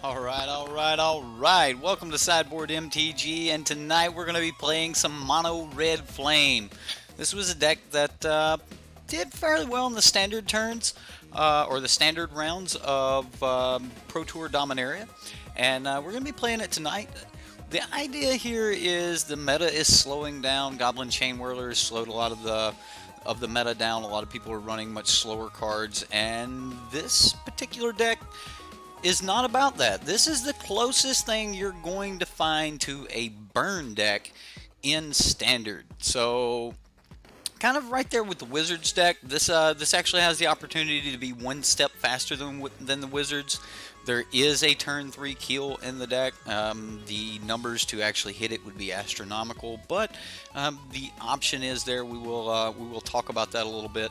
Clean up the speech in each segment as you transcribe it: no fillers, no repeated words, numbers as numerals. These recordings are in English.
Alright. Welcome to Sideboard MTG, and tonight we're going to be playing some Mono Red Flame. This was a deck that did fairly well in the standard turns, or the standard rounds of Pro Tour Dominaria, and we're going to be playing it tonight. The idea here is the meta is slowing down. Goblin Chain Whirler has slowed a lot of the meta down. A lot of people are running much slower cards, and this particular deck is not about that. This is the closest thing you're going to find to a burn deck in standard. So kind of right there with the Wizards deck. This actually has the opportunity to be one step faster than the Wizards. There is a turn 3 Keel in the deck. The numbers to actually hit it would be astronomical, but the option is there. We will talk about that a little bit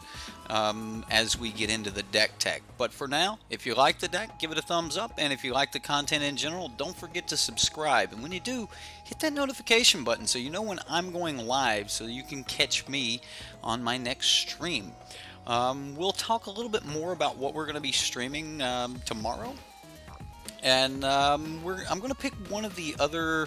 as we get into the deck tech. But for now, if you like the deck, give it a thumbs up, and if you like the content in general, don't forget to subscribe. And when you do, hit that notification button so you know when I'm going live, so you can catch me on my next stream. We'll talk a little bit more about what we're going to be streaming tomorrow. And I'm going to pick one of the other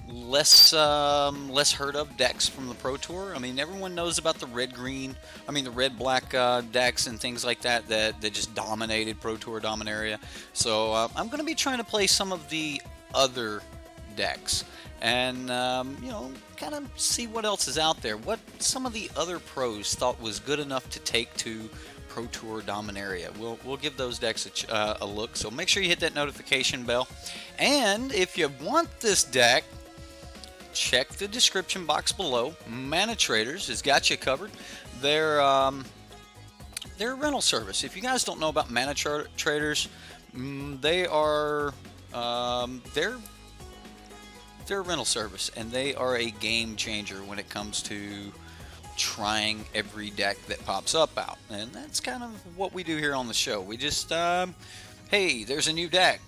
less heard of decks from the Pro Tour. I mean, everyone knows about the the red-black decks and things like that just dominated Pro Tour Dominaria. So I'm going to be trying to play some of the other decks and kind of see what else is out there. What some of the other pros thought was good enough to take to Pro Tour Dominaria. We'll give those decks a look, so make sure you hit that notification bell. And if you want this deck, check the description box below. ManaTraders has got you covered. They're a rental service. If you guys don't know about ManaTraders, they're a rental service, and they are a game changer when it comes to trying every deck that pops up out. And that's kind of what we do here on the show. We just hey, there's a new deck.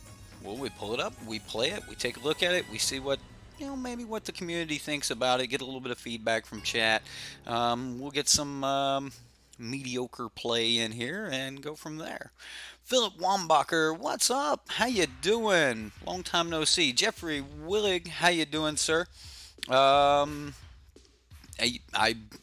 Well, we pull it up, we play it, we take a look at it, we see what maybe what the community thinks about it, get a little bit of feedback from chat. We'll get some mediocre play in here and go from there. Philip Wambacher, what's up? How you doing? Long time no see. Jeffrey Willig, how you doing, sir?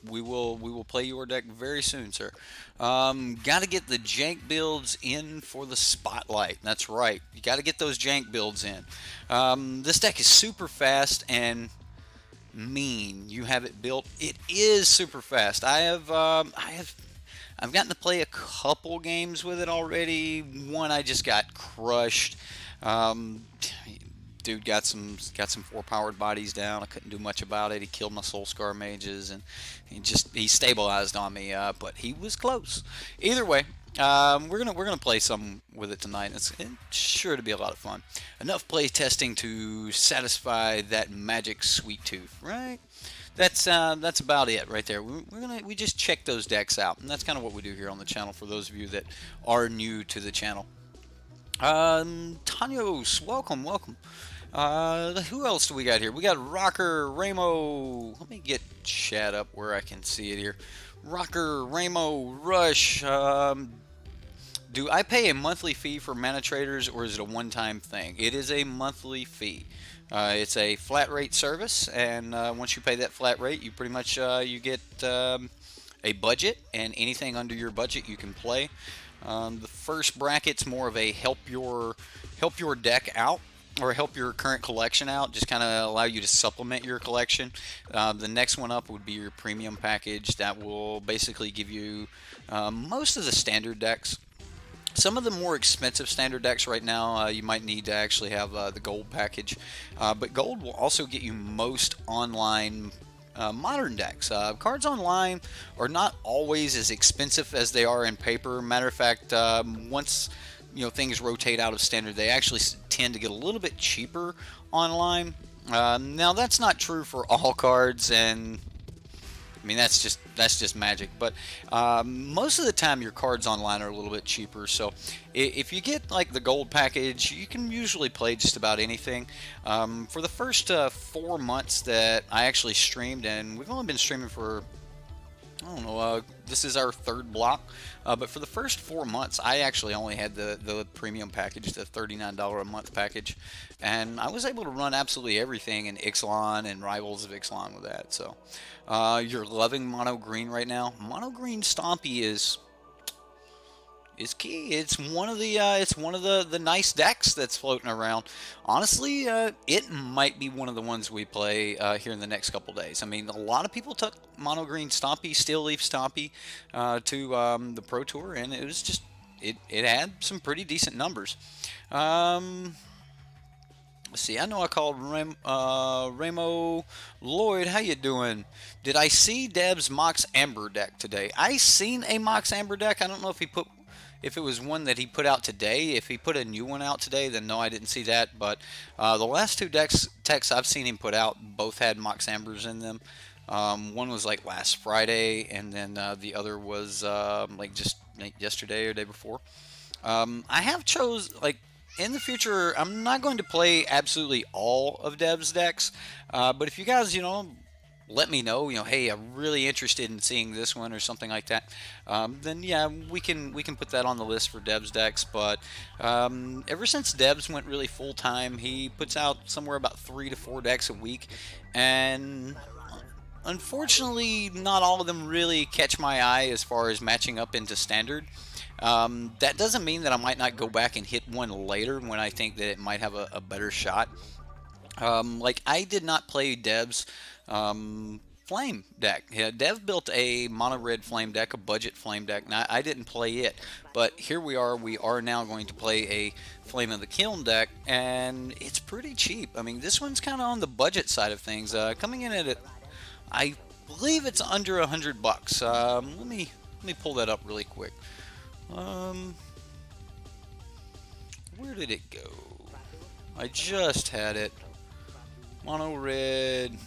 We will play your deck very soon, sir. Got to get the jank builds in for the spotlight. That's right. You got to get those jank builds in. This deck is super fast and mean. You have it built. It is super fast. I've gotten to play a couple games with it already. One I just got crushed. Dude got some 4-powered bodies down. I couldn't do much about it. He killed my Soulscar mages, and he stabilized on me. But he was close. Either way, we're gonna play some with it tonight. It's sure to be a lot of fun. Enough play testing to satisfy that magic sweet tooth, right? That's about it right there. We just check those decks out, and that's kind of what we do here on the channel for those of you that are new to the channel. Tanyos, welcome. Who else do we got here? We got Rocker Ramo. Let me get chat up where I can see it here. Rocker Ramo Rush. Do I pay a monthly fee for ManaTraders, or is it a one-time thing? It is a monthly fee. It's a flat rate service, and once you pay that flat rate, you pretty much you get a budget, and anything under your budget you can play. The first bracket's more of a help your deck out, or help your current collection out, just kind of allow you to supplement your collection. The next one up would be your premium package. That will basically give you most of the standard decks. Some of the more expensive standard decks right now, you might need to actually have the gold package, but gold will also get you most online modern decks. Cards online are not always as expensive as they are in paper. Matter of fact, once things rotate out of standard, they actually tend to get a little bit cheaper online. Now that's not true for all cards, and I mean that's just magic. But most of the time, your cards online are a little bit cheaper. So if you get like the gold package, you can usually play just about anything. For the first 4 months that I actually streamed, and we've only been streaming for I don't know, this is our third block, but for the first 4 months, I actually only had the premium package, the $39 a month package, and I was able to run absolutely everything in Ixalan and Rivals of Ixalan with that. So, you're loving mono green right now. Mono green Stompy is key. It's one of the nice decks that's floating around. Honestly, it might be one of the ones we play here in the next couple days. I mean, a lot of people took mono green Stompy, Steel Leaf Stompy to the Pro Tour, and it was just it had some pretty decent numbers. Let's see. I know I called Ramo Lloyd. How you doing? Did I see Deb's Mox Amber deck today? I seen a Mox Amber deck. I don't know if it was one that he put out today. If he put a new one out today, then no, I didn't see that. But the last two techs I've seen him put out, both had Mox Ambers in them. One was like last Friday, and then the other was like yesterday or day before. I have chose like in the future. I'm not going to play absolutely all of Dev's decks, but if you guys, let me know. Hey, I'm really interested in seeing this one or something like that. Then yeah, we can put that on the list for Dev's decks. But ever since Dev's went really full time, he puts out somewhere about 3 to 4 decks a week, and unfortunately, not all of them really catch my eye as far as matching up into standard. That doesn't mean that I might not go back and hit one later when I think that it might have a better shot. Like I did not play Dev's flame deck. Yeah, Dev built a mono red flame deck, a budget flame deck. Now I didn't play it, but here we are. We are now going to play a Flame of the Kiln deck, and it's pretty cheap. I mean, this one's kind of on the budget side of things, coming in at I believe it's under $100. Let me pull that up really quick. Where did it go? I just had it. Mono red.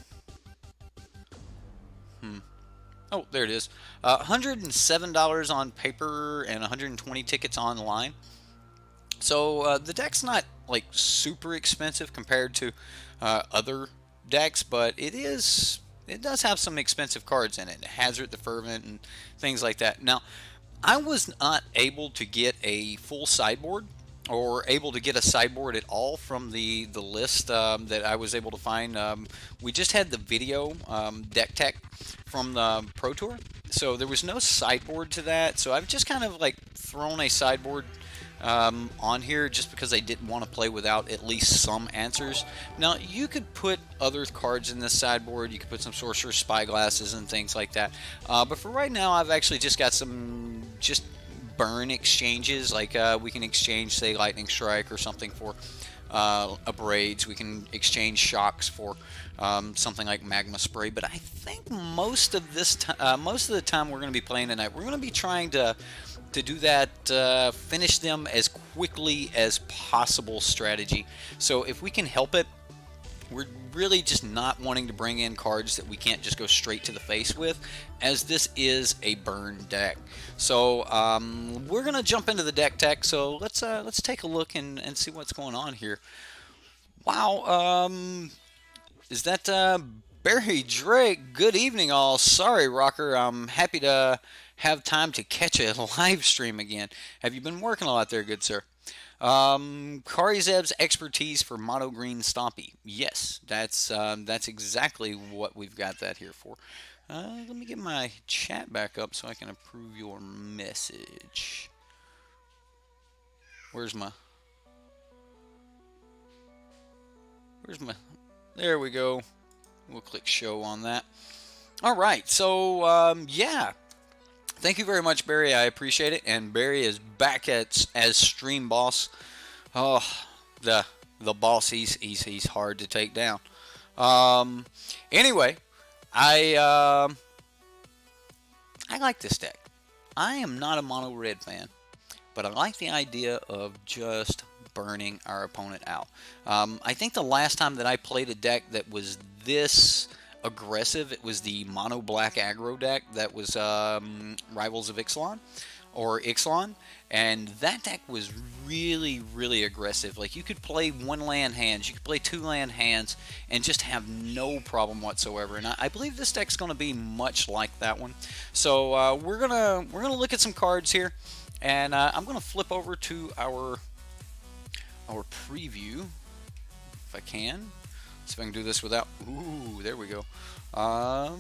Oh, there it is. $107 on paper and 120 tickets online. So the deck's not like super expensive compared to other decks, but it does have some expensive cards in it. Hazard the Fervent and things like that. Now, I was not able to get a full sideboard or able to get a sideboard at all from the list that I was able to find. We just had the video deck tech from the Pro Tour, so there was no sideboard to that. So I've just kind of like thrown a sideboard on here just because I didn't want to play without at least some answers. Now, you could put other cards in this sideboard. You could put some Sorcerer's Spyglasses and things like that. But for right now, I've actually just got some just burn exchanges. Like we can exchange, say, Lightning Strike or something for Abrades. We can exchange Shocks for something like Magma Spray. But I think most of the time we're going to be playing tonight, we're going to be trying to do that, finish them as quickly as possible strategy. So if we can help it, we're really just not wanting to bring in cards that we can't just go straight to the face with, as this is a burn deck. So we're gonna jump into the deck tech. So let's take a look and see what's going on here. Wow, is that Barry Drake? Good evening, all. Sorry, Rocker. I'm happy to have time to catch a live stream again. Have you been working a lot there, good sir? Karizeb's expertise for mono green Stompy. Yes, that's exactly what we've got that here for. Let me get my chat back up so I can approve your message. Where's my? There we go. We'll click show on that. All right, so yeah. Thank you very much, Barry. I appreciate it. And Barry is back as stream boss. Oh, the boss. He's hard to take down. Anyway, I like this deck. I am not a mono red fan, but I like the idea of just burning our opponent out. I think the last time that I played a deck that was this aggressive, it was the mono black aggro deck that was Rivals of Ixalan. or Ixalan, and that deck was really, really aggressive. Like, you could play 1 land hands, you could play 2 land hands, and just have no problem whatsoever. And I believe this deck's going to be much like that one. So we're gonna look at some cards here, and I'm gonna flip over to our preview if I can. See if I can do this without. Ooh, there we go. Bam.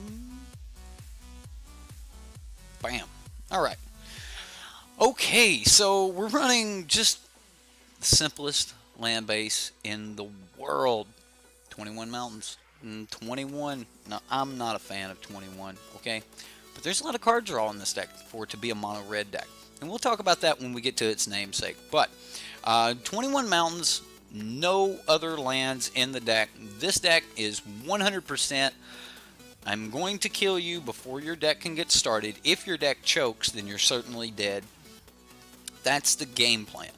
All right. Okay, so we're running just the simplest land base in the world. 21 mountains. 21. Now, I'm not a fan of 21, okay? But there's a lot of card draw in this deck for it to be a mono red deck. And we'll talk about that when we get to its namesake. But 21 mountains, no other lands in the deck. This deck is 100%. I'm going to kill you before your deck can get started. If your deck chokes, then you're certainly dead. That's the game plan.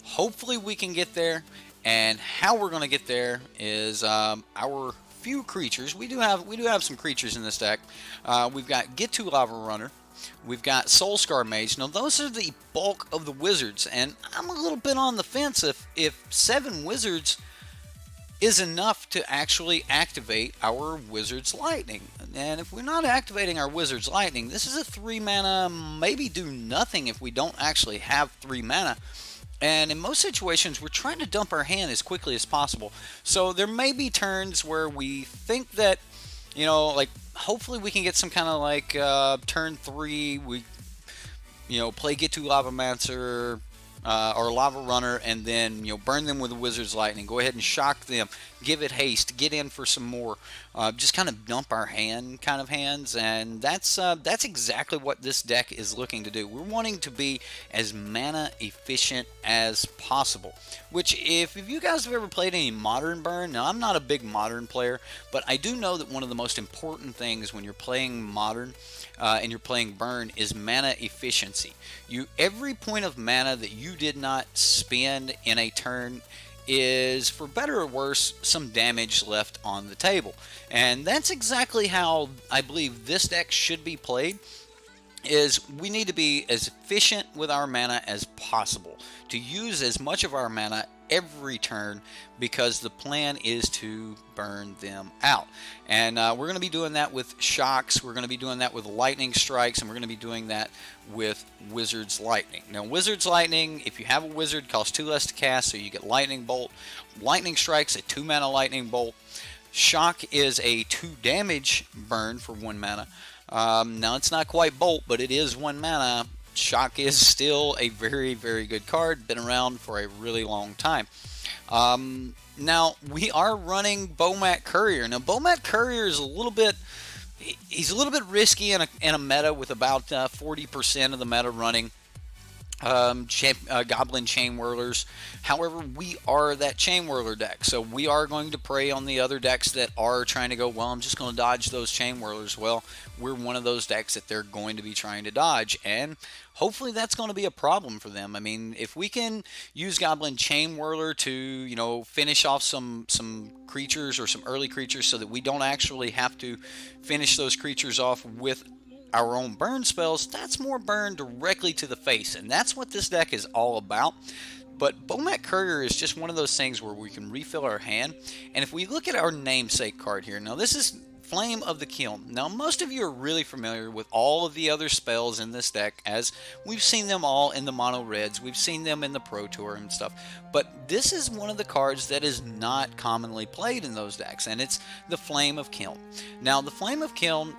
Hopefully we can get there, and how we're going to get there is our few creatures. We do have some creatures in this deck. We've got Get to Lava Runner. We've got Soulscar Mage. Now those are the bulk of the wizards, and I'm a little bit on the fence if 7 wizards is enough to actually activate our Wizard's Lightning. And if we're not activating our Wizard's Lightning, this is a 3 mana, maybe do nothing if we don't actually have 3 mana. And in most situations, we're trying to dump our hand as quickly as possible. So there may be turns where we think that, you know, like, hopefully we can get some kind of like turn 3, we, you know, play Get to Lavamancer, or Lava Runner, and then, you know, burn them with a Wizard's Lightning. Go ahead and shock them, give it haste, get in for some more. Just kind of dump our hand kind of hands, and that's exactly what this deck is looking to do. We're wanting to be as mana efficient as possible. Which, if you guys have ever played any Modern Burn, now I'm not a big Modern player, but I do know that one of the most important things when you're playing Modern and you're playing Burn is mana efficiency. Every point of mana that you did not spend in a turn is, for better or worse, some damage left on the table. And that's exactly how I believe this deck should be played. Is we need to be as efficient with our mana as possible, to use as much of our mana every turn, because the plan is to burn them out. And we're going to be doing that with shocks, we're going to be doing that with lightning strikes, and we're going to be doing that with Wizard's Lightning. Now, Wizard's Lightning, if you have a wizard, costs 2 less to cast, so you get Lightning Bolt. Lightning Strike's a 2 mana Lightning Bolt. Shock is a 2 damage burn for 1 mana. Now, it's not quite Bolt, but it is 1 mana. Shock is still a very, very good card. Been around for a really long time. Now, we are running Bomat Courier. Now, Bomat Courier is he's a little bit risky in a meta with about 40% of the meta running Goblin Chain Whirlers. However, we are that Chain Whirler deck, so we are going to prey on the other decks that are trying to go, well, I'm just going to dodge those Chain Whirlers. Well, we're one of those decks that they're going to be trying to dodge, and hopefully that's going to be a problem for them. I mean, if we can use Goblin Chain Whirler to, you know, finish off some creatures or some early creatures so that we don't actually have to finish those creatures off with our own burn spells, that's more burn directly to the face, and that's what this deck is all about. But Bomat Courier is just one of those things where we can refill our hand. And if we look at our namesake card here, now this is Flame of the Kiln. Now, most of you are really familiar with all of the other spells in this deck, as we've seen them all in the mono reds, we've seen them in the Pro Tour and stuff. But this is one of the cards that is not commonly played in those decks, and it's the Flame of Kiln. Now, the Flame of Kiln,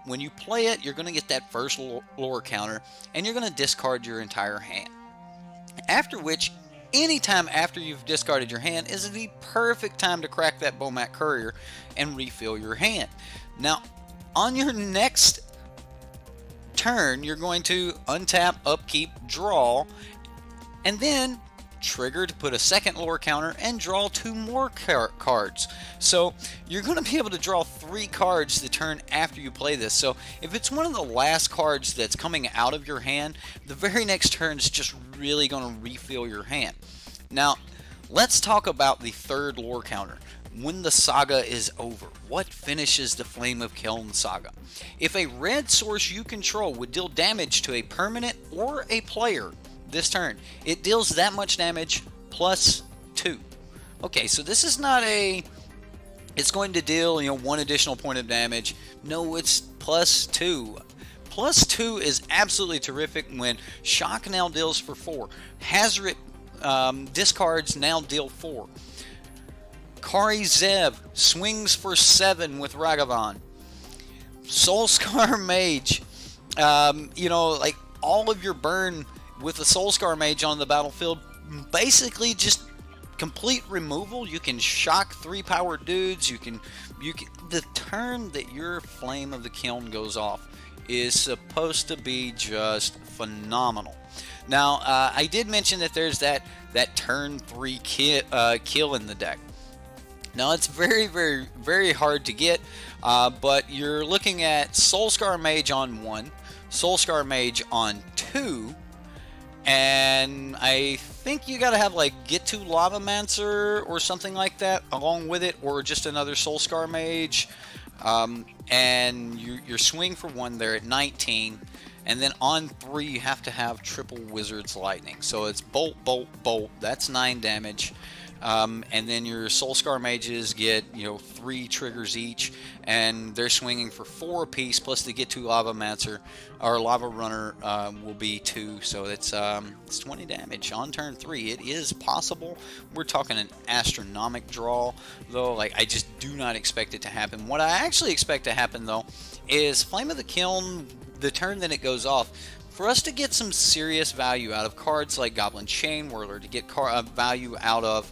when you play it, you're going to get that first lore counter, and you're going to discard your entire hand. After which, anytime after you've discarded your hand is the perfect time to crack that Bomat Courier and refill your hand. Now, on your next turn, you're going to untap, upkeep, draw, and then trigger to put a second lore counter and draw 2 more cards. So you're going to be able to draw 3 cards the turn after you play this. So if it's one of the last cards that's coming out of your hand, the very next turn is just really going to refill your hand. Now, Let's talk about the third lore counter. When the saga is over, what finishes the Flame of Kiln saga? If a red source you control would deal damage to a permanent or a player this turn, it deals that much damage plus 2. Okay, so this is not a... It's going to deal, 1 additional point of damage. No, it's plus 2. Plus 2 is absolutely terrific when Shock now deals for 4. Hazret discards now deal 4. Kari Zev swings for 7 with Ragavan. Soulscar Mage, like all of your burn with the Soulscar Mage on the battlefield, basically just complete removal. You can shock 3-power dudes. You can. The turn that your Flame of the Kiln goes off is supposed to be just phenomenal. Now, I did mention that there's that turn 3 kill in the deck. Now, it's very, very, very hard to get, but you're looking at Soulscar Mage on 1, Soulscar Mage on 2, and I think you gotta have like Get to Lavamancer or something like that along with it, or just another Soulscar Mage, and you're swing for 1 there at 19, and then on 3 you have to have triple Wizard's Lightning. So it's Bolt, Bolt, Bolt. That's 9 damage. And then your Soulscar Mages get 3 triggers each, and they're swinging for 4 apiece, plus they get 2 Lavamancer, or Lava Runner will be 2, so it's 20 damage on turn 3. It is possible. We're talking an astronomical draw, though. Like, I just do not expect it to happen. What I actually expect to happen, though, is Flame of the Kiln, the turn that it goes off, for us to get some serious value out of cards like Goblin Chain Whirler, to get value out of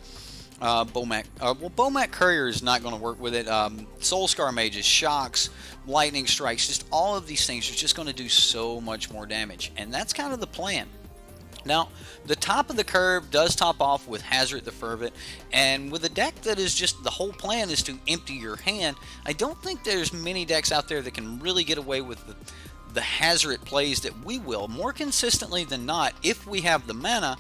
Bomac. Well, Bomac Courier is not going to work with it. Soulscar Mages, Shocks, Lightning Strikes, just all of these things are just going to do so much more damage. And that's kind of the plan. Now, the top of the curve does top off with Hazret the Fervent, and with a deck that is just, the whole plan is to empty your hand, I don't think there's many decks out there that can really get away with the Hazret plays that we will. More consistently than not, if we have the mana,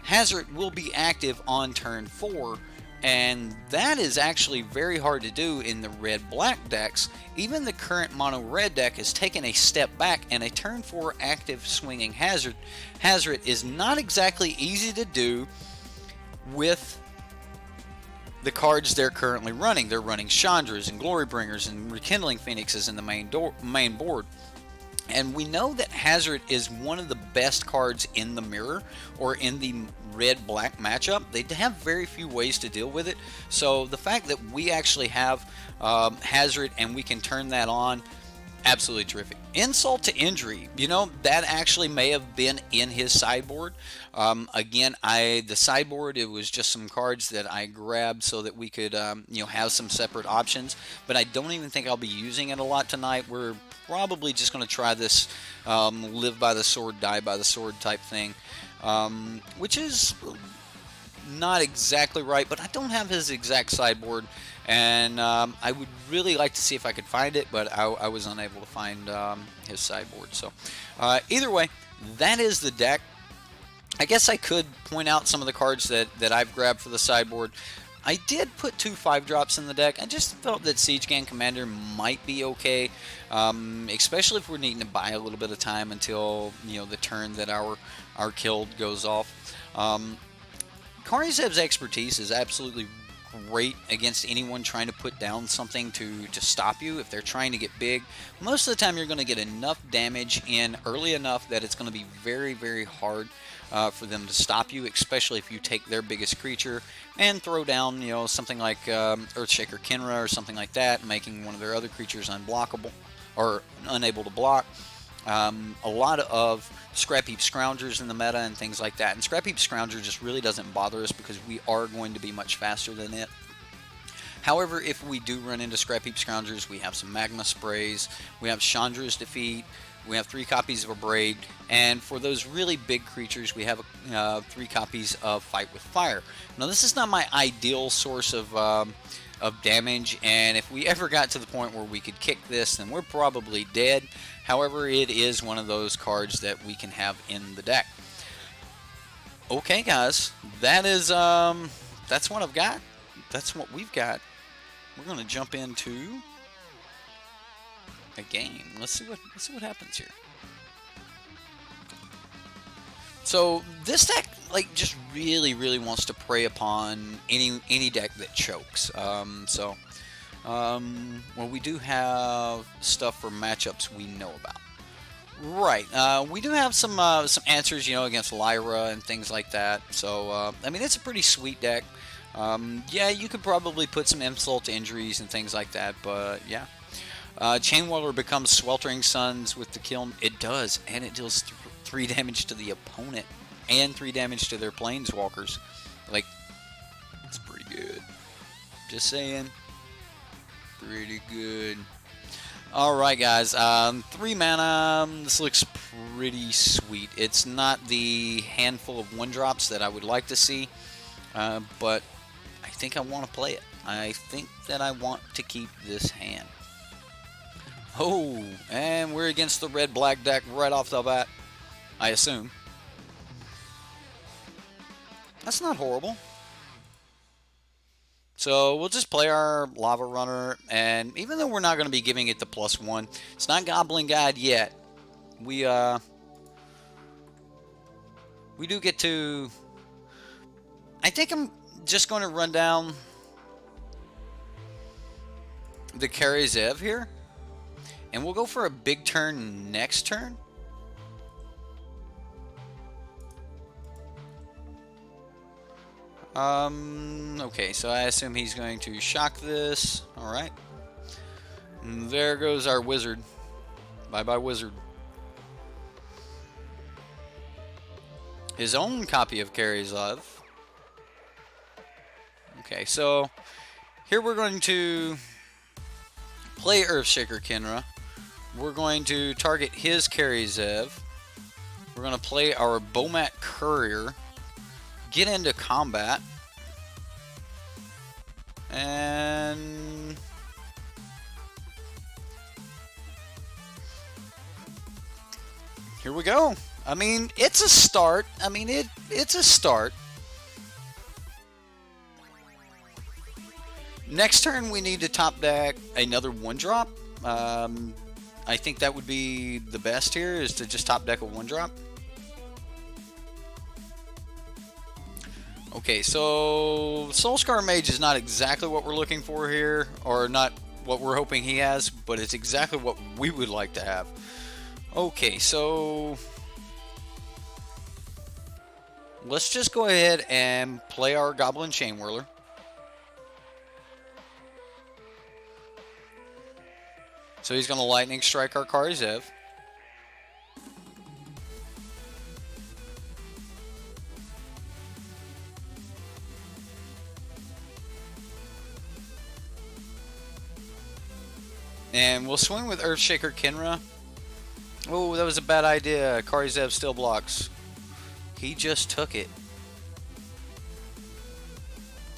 Hazret will be active on turn 4, and that is actually very hard to do in the red-black decks. Even the current mono-red deck has taken a step back, and a turn 4 active swinging Hazret is not exactly easy to do with the cards they're currently running. They're running Chandras and Glorybringers and Rekindling Phoenixes in the main board. And we know that Hazret is one of the best cards in the mirror, or in the red-black matchup. They have very few ways to deal with it. So the fact that we actually have Hazret and we can turn that on, absolutely terrific. Insult to injury, that actually may have been in his sideboard. Again, the sideboard, it was just some cards that I grabbed so that we could have some separate options, but I don't even think I'll be using it a lot tonight. We're probably just going to try this live by the sword, die by the sword type thing, which is not exactly right, but I don't have his exact sideboard, and I would really like to see if I could find it, but I was unable to find his sideboard. So either way, that is the deck. I guess I could point out some of the cards that I've grabbed for the sideboard. I did put 2 5-drops in the deck. I just felt that Siege Gang Commander might be okay, especially if we're needing to buy a little bit of time until the turn that our killed goes off. Karizev's expertise is absolutely great against anyone trying to put down something to stop you. If they're trying to get big, most of the time you're going to get enough damage in early enough that it's going to be very, very hard for them to stop you, especially if you take their biggest creature and throw down, something like Earthshaker Kinra or something like that, making one of their other creatures unblockable or unable to block. A lot of Scrap Heap Scroungers in the meta and things like that. And Scrap Heap Scrounger just really doesn't bother us because we are going to be much faster than it. However, if we do run into Scrap Heap Scroungers, we have some Magma Sprays, we have Chandra's Defeat, we have 3 copies of Abrade, and for those really big creatures, we have 3 copies of Fight with Fire. Now, this is not my ideal source of damage, and if we ever got to the point where we could kick this, then we're probably dead. However, it is one of those cards that we can have in the deck. Okay, guys, that is that's what I've got. That's what we've got. We're gonna jump into a game. Let's see what happens here. So this deck, like, just really wants to prey upon any deck that chokes. Well, we do have stuff for matchups we know about. Right. We do have some answers, you know, against Lyra and things like that. So I mean, it's a pretty sweet deck. Yeah, you could probably put some insult to injuries and things like that, but yeah. Chainwhirler becomes Sweltering Suns with the kill. It does, and it deals 3 damage to the opponent and 3 damage to their planeswalkers. Like, it's pretty good. Just saying. Pretty good. Alright, guys. 3 mana. This looks pretty sweet. It's not the handful of 1-drops that I would like to see, but I think I want to play it. I think that I want to keep this hand. Oh, and we're against the red-black deck right off the bat, I assume. That's not horrible. So we'll just play our Lava Runner, and even though we're not going to be giving it the +1, it's not Goblin God yet. We do get to... I think I'm just going to run down the Carry Zev here. And we'll go for a big turn next turn. Okay, so I assume he's going to shock this. Alright. And there goes our wizard. Bye-bye, wizard. His own copy of Carry Zev. Okay, so here we're going to play Earthshaker Kinra. We're going to target his Carry Zev. We're going to play our Bomat Courier. Get into combat. And... here we go. I mean, it's a start. I mean, it's a start. Next turn, we need to top deck another 1-drop. I think that would be the best here, is to just top deck a 1-drop. Okay, so Soulscar Mage is not exactly what we're looking for here, or not what we're hoping he has, but it's exactly what we would like to have. Okay, so let's just go ahead and play our Goblin Chainwhirler. So he's going to Lightning Strike our Carry Zev. And we'll swing with Earthshaker Kinra. Oh, that was a bad idea. Carry Zev still blocks. He just took it.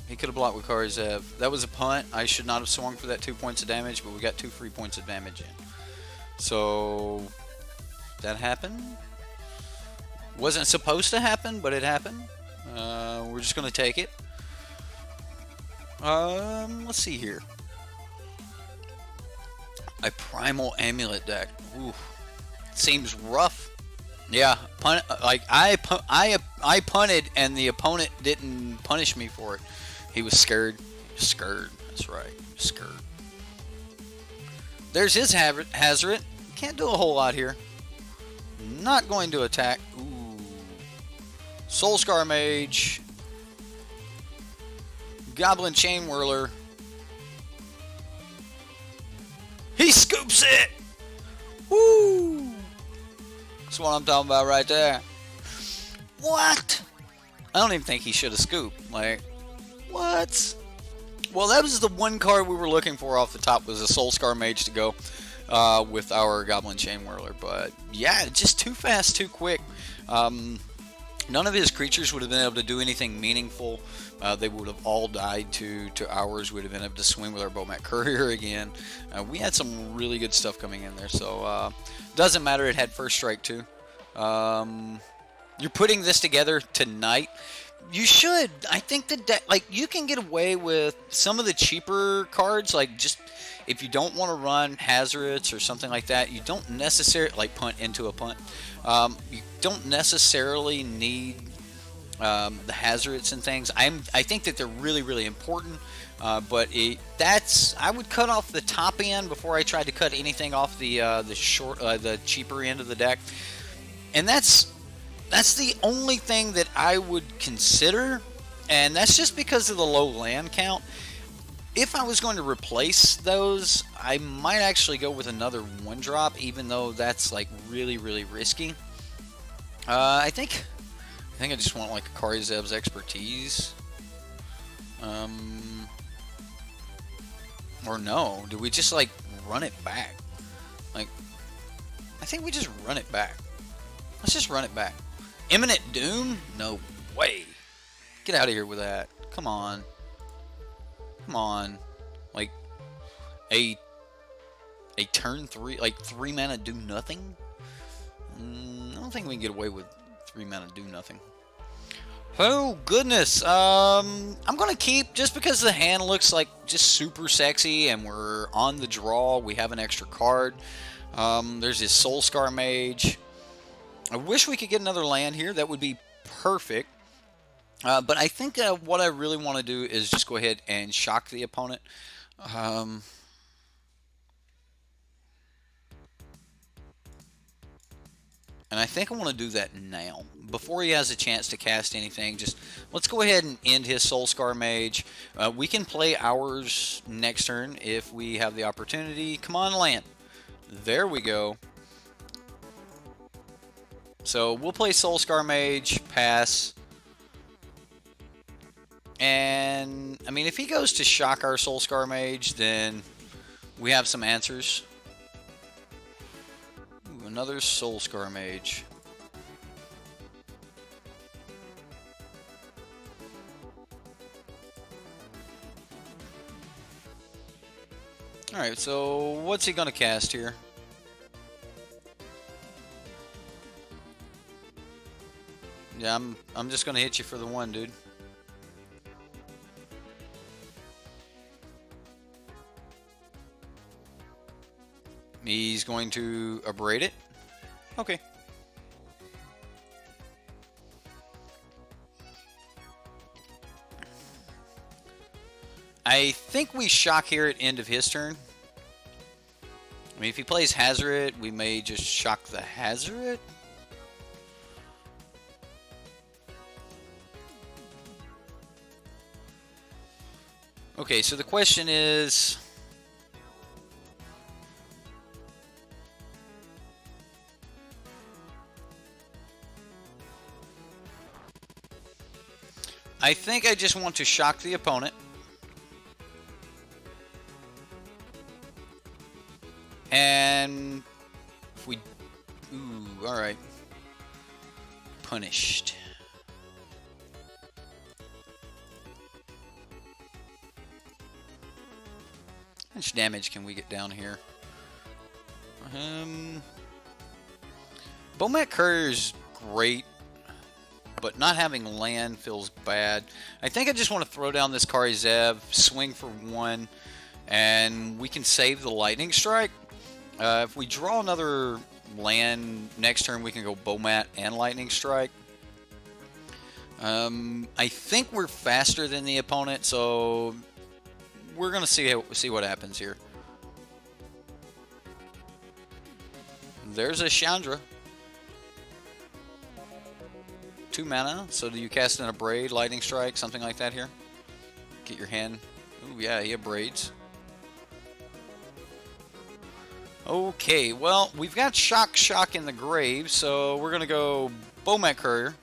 He could have blocked with Carry Zev. That was a punt. I should not have swung for that 2 points of damage, but we got 2 free points of damage in. So that happened. Wasn't supposed to happen, but it happened. We're just going to take it. Let's see here. A Primal Amulet deck. Ooh, seems rough. Yeah, I punted, and the opponent didn't punish me for it. He was scared. Scared. That's right. Scared. There's his Hazard. Can't do a whole lot here. Not going to attack. Ooh. Soulscar Mage. Goblin Chainwhirler. He scoops it! Woo! That's what I'm talking about right there. What? I don't even think he should have scooped. Like, what? Well, that was the one card we were looking for off the top, was a Soulscar Mage to go with our Goblin Chainwhirler. But yeah, just too fast, too quick. None of his creatures would have been able to do anything meaningful. They would have all died to ours. We'd have been able to swing with our Bomat Courier again. We had some really good stuff coming in there, so doesn't matter. It had first strike too. you're putting this together tonight, you should. I think the deck, like, you can get away with some of the cheaper cards, like, just if you don't want to run Hazards or something like that, you don't necessarily, like, punt into a punt. You don't necessarily need the Hazards and things. I think that they're really, really important. But I would cut off the top end before I tried to cut anything off the cheaper end of the deck, and that's the only thing that I would consider, and that's just because of the low land count. If I was going to replace those, I might actually go with another 1-drop, even though that's like really, really risky. I think I just want like a Karizev's Expertise. Or no, do we just like run it back? Like, I think we just run it back. Let's just run it back. Imminent Doom? No way. Get out of here with that. Come on. Come on. Like, a turn 3, like 3 mana do nothing? I don't think we can get away with 3 mana do nothing. Oh goodness, I'm gonna keep, just because the hand looks like just super sexy and we're on the draw, we have an extra card. There's this Soulscar Mage. I wish we could get another land here, that would be perfect. But I think what I really want to do is just go ahead and shock the opponent. And I think I want to do that now, before he has a chance to cast anything. Just let's go ahead and end his Soulscar Mage. We can play ours next turn if we have the opportunity. Come on, land. There we go. So we'll play Soulscar Mage, pass. And, I mean, if he goes to shock our Soulscar Mage, then we have some answers. Ooh, another Soulscar Mage. Alright, so what's he gonna cast here? Yeah, I'm just gonna hit you for the 1, dude. He's going to abrade it. Okay. I think we shock here at end of his turn. I mean, if he plays Hazard, we may just shock the Hazard. Okay, so the question is... I think I just want to shock the opponent. And if we... Ooh, alright. Punished. How much damage can we get down here? Bomat Courier's great, but not having land feels bad. I think I just want to throw down this Karizev, swing for 1, and we can save the Lightning Strike. If we draw another land next turn, we can go Bomat and Lightning Strike. I think we're faster than the opponent, so we're gonna see what happens here. There's a Chandra. 2 mana, so do you cast an Abrade, Lightning Strike, something like that here? Get your hand. Ooh, yeah, he abrades. Okay, well, we've got Shock in the grave, so we're gonna go Bomat Courier.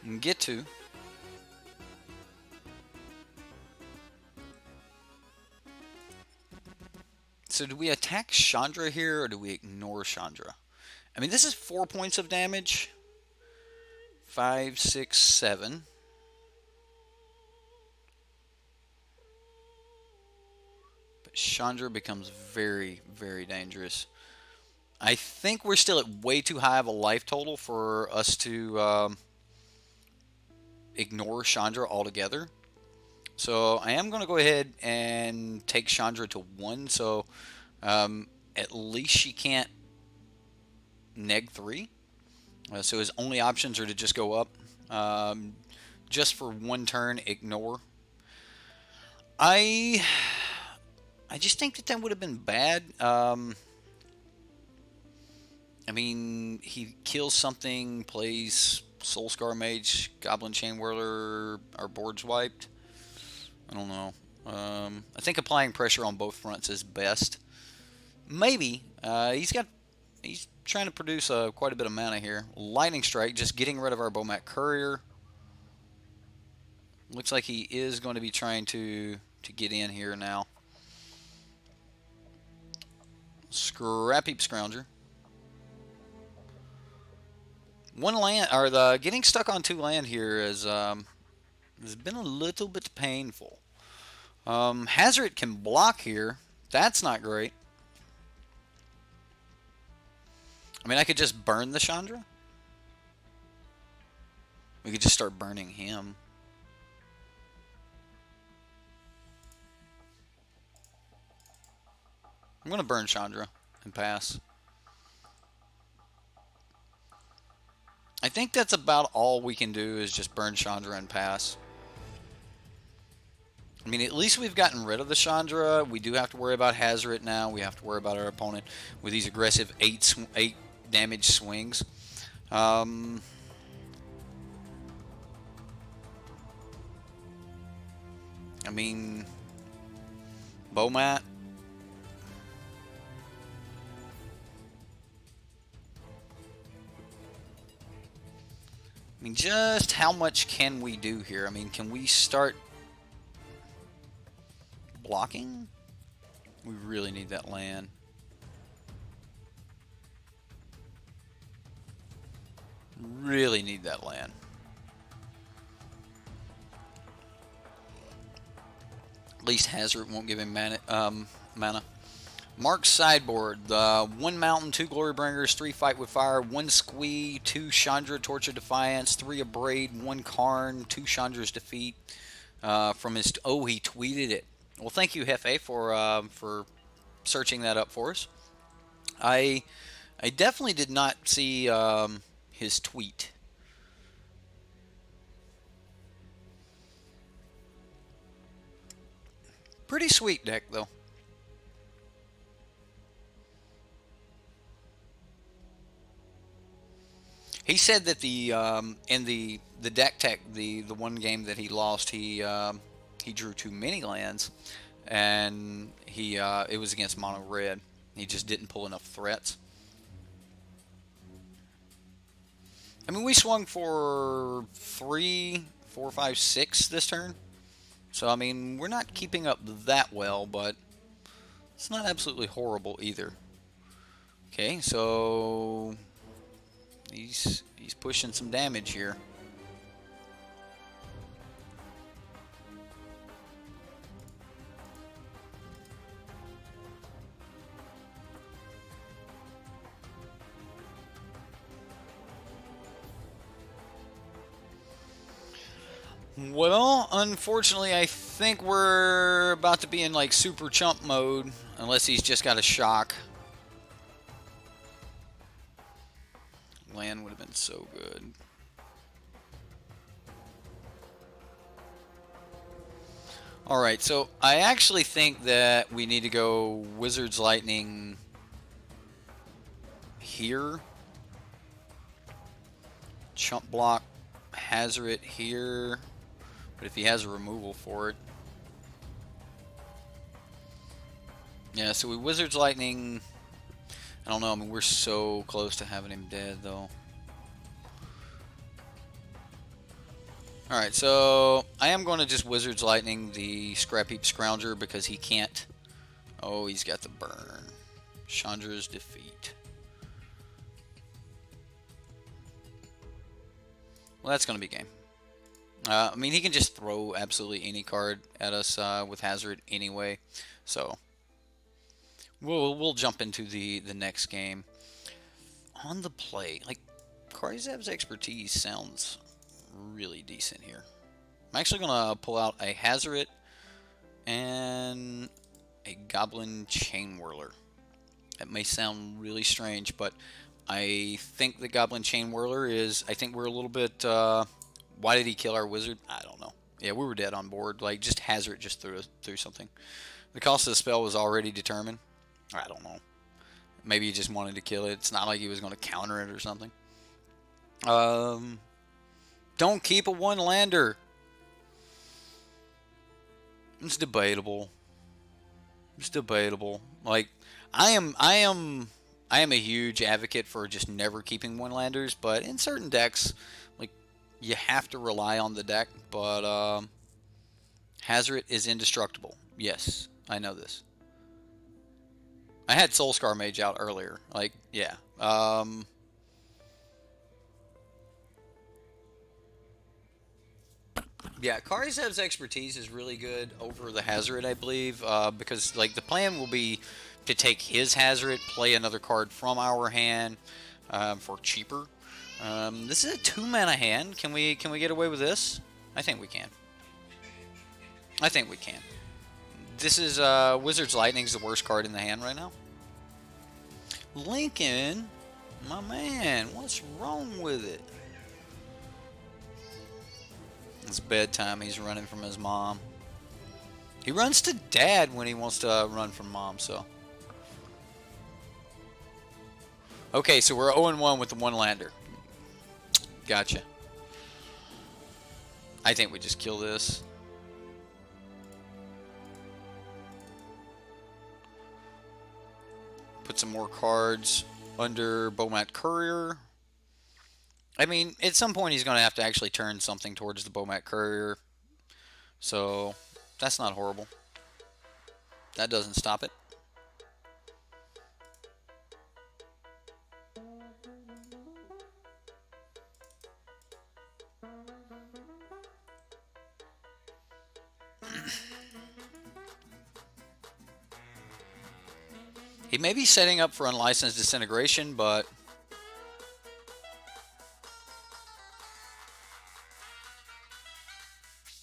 And get to. So do we attack Chandra here, or do we ignore Chandra? I mean, this is 4 points of damage. 5, 6, 7. But Chandra becomes very, very dangerous. I think we're still at way too high of a life total for us to ignore Chandra altogether. So I am going to go ahead and take Chandra to 1, so at least she can't neg 3. So his only options are to just go up. Just for 1 turn, ignore. I just think that would have been bad. I mean, he kills something, plays Soulscar Mage, Goblin Chain Whirler, our board's wiped. I don't know. I think applying pressure on both fronts is best. Maybe. He's trying to produce quite a bit of mana here. Lightning Strike, just getting rid of our Bomat Courier. Looks like he is going to be trying to get in here now. Scrappy Scrounger. 1 land, or the getting stuck on 2 land here has been a little bit painful. Hazard can block here. That's not great. I mean, I could just burn the Chandra. We could just start burning him. I'm going to burn Chandra and pass. I think that's about all we can do is just burn Chandra and pass. I mean, at least we've gotten rid of the Chandra. We do have to worry about Hazard now. We have to worry about our opponent with these aggressive 8 damage swings. I mean, Bomat. I mean, just how much can we do here? I mean, can we start blocking? We really need that land. Really need that land. At least Hazard won't give him mana. Mark's sideboard. 1 Mountain, 2 Glorybringers, 3 Fight with Fire, 1 Squee, 2 Chandra, Torch of Defiance, 3 Abrade, 1 Karn, 2 Chandra's Defeat. From his... Oh, he tweeted it. Well, thank you, Hefe, for searching that up for us. I definitely did not see his tweet. Pretty sweet deck, though. He said that in the deck tech, the one game that he lost, he drew too many lands, and it was against mono red. He just didn't pull enough threats. I mean, we swung for 3, 4, 5, 6 this turn. So I mean, we're not keeping up that well, but it's not absolutely horrible either. Okay, so he's pushing some damage here. Well, unfortunately, I think we're about to be in like super chump mode, unless he's just got a shock. Land would have been so good. Alright, so I actually think that we need to go Wizard's Lightning here. Chump block Hazard here. But if he has a removal for it. Yeah, so we Wizard's Lightning. I don't know, I mean, we're so close to having him dead, though. Alright, so I am going to just Wizard's Lightning the Scrap Heap Scrounger because he can't. Oh, he's got the burn. Chandra's Defeat. Well, that's going to be game. I mean, he can just throw absolutely any card at us with Hazard anyway. So, We'll jump into the next game. On the play, like, Karizev's expertise sounds really decent here. I'm actually gonna pull out a Hazard and a Goblin Chain Whirler. That may sound really strange, but I think the Goblin Chain Whirler is. I think we're a little bit. Why did he kill our wizard? I don't know. Yeah, we were dead on board. Like, just Hazard just threw something. The cost of the spell was already determined. I don't know. Maybe he just wanted to kill it. It's not like he was going to counter it or something. Don't keep a one-lander. It's debatable. It's debatable. Like, I am a huge advocate for just never keeping one-landers, but in certain decks, like, you have to rely on the deck. But Hazard is indestructible. Yes, I know this. I had Soulscar Mage out earlier. Like, yeah. Yeah, Karizev's expertise is really good over the Hazard, I believe, because, like, the plan will be to take his Hazard, play another card from our hand for cheaper. This is a 2-mana hand. Can we get away with this? I think we can. I think we can. This is Wizard's Lightning's the worst card in the hand right now. Lincoln, my man, what's wrong with it? It's bedtime. He's running from his mom. He runs to dad when he wants to run from mom, so. Okay, so we're 0-1 with the one-lander. Gotcha. I think we just kill this. Put some more cards under Bomat Courier. I mean, at some point he's going to have to actually turn something towards the Bomat Courier. So, that's not horrible. That doesn't stop it. He may be setting up for Unlicensed Disintegration, but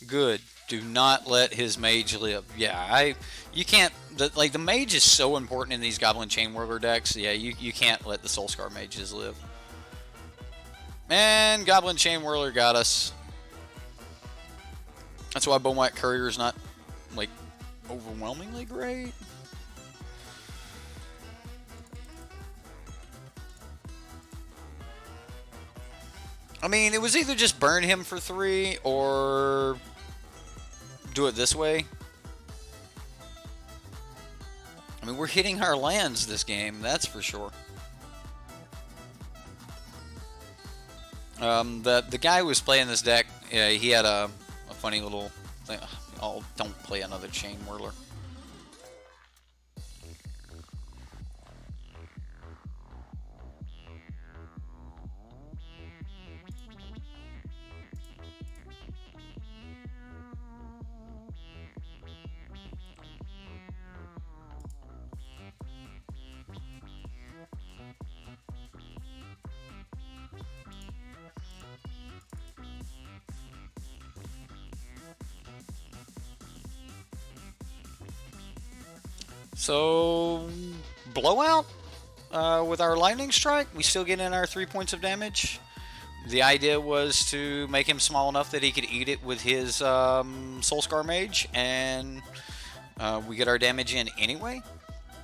good. Do not let his mage live. Yeah, you can't. The mage is so important in these Goblin Chain Whirler decks. Yeah, you can't let the Soulscar mages live. And Goblin Chain Whirler got us. That's why Bomat Courier is not, like, overwhelmingly great. I mean, it was either just burn him for 3 or do it this way. I mean, we're hitting our lands this game, that's for sure. The guy who was playing this deck, he had a funny little thing. Oh, don't play another Chain Whirler. So, blowout with our Lightning Strike. We still get in our 3 points of damage. The idea was to make him small enough that he could eat it with his Soulscar Mage, and we get our damage in anyway.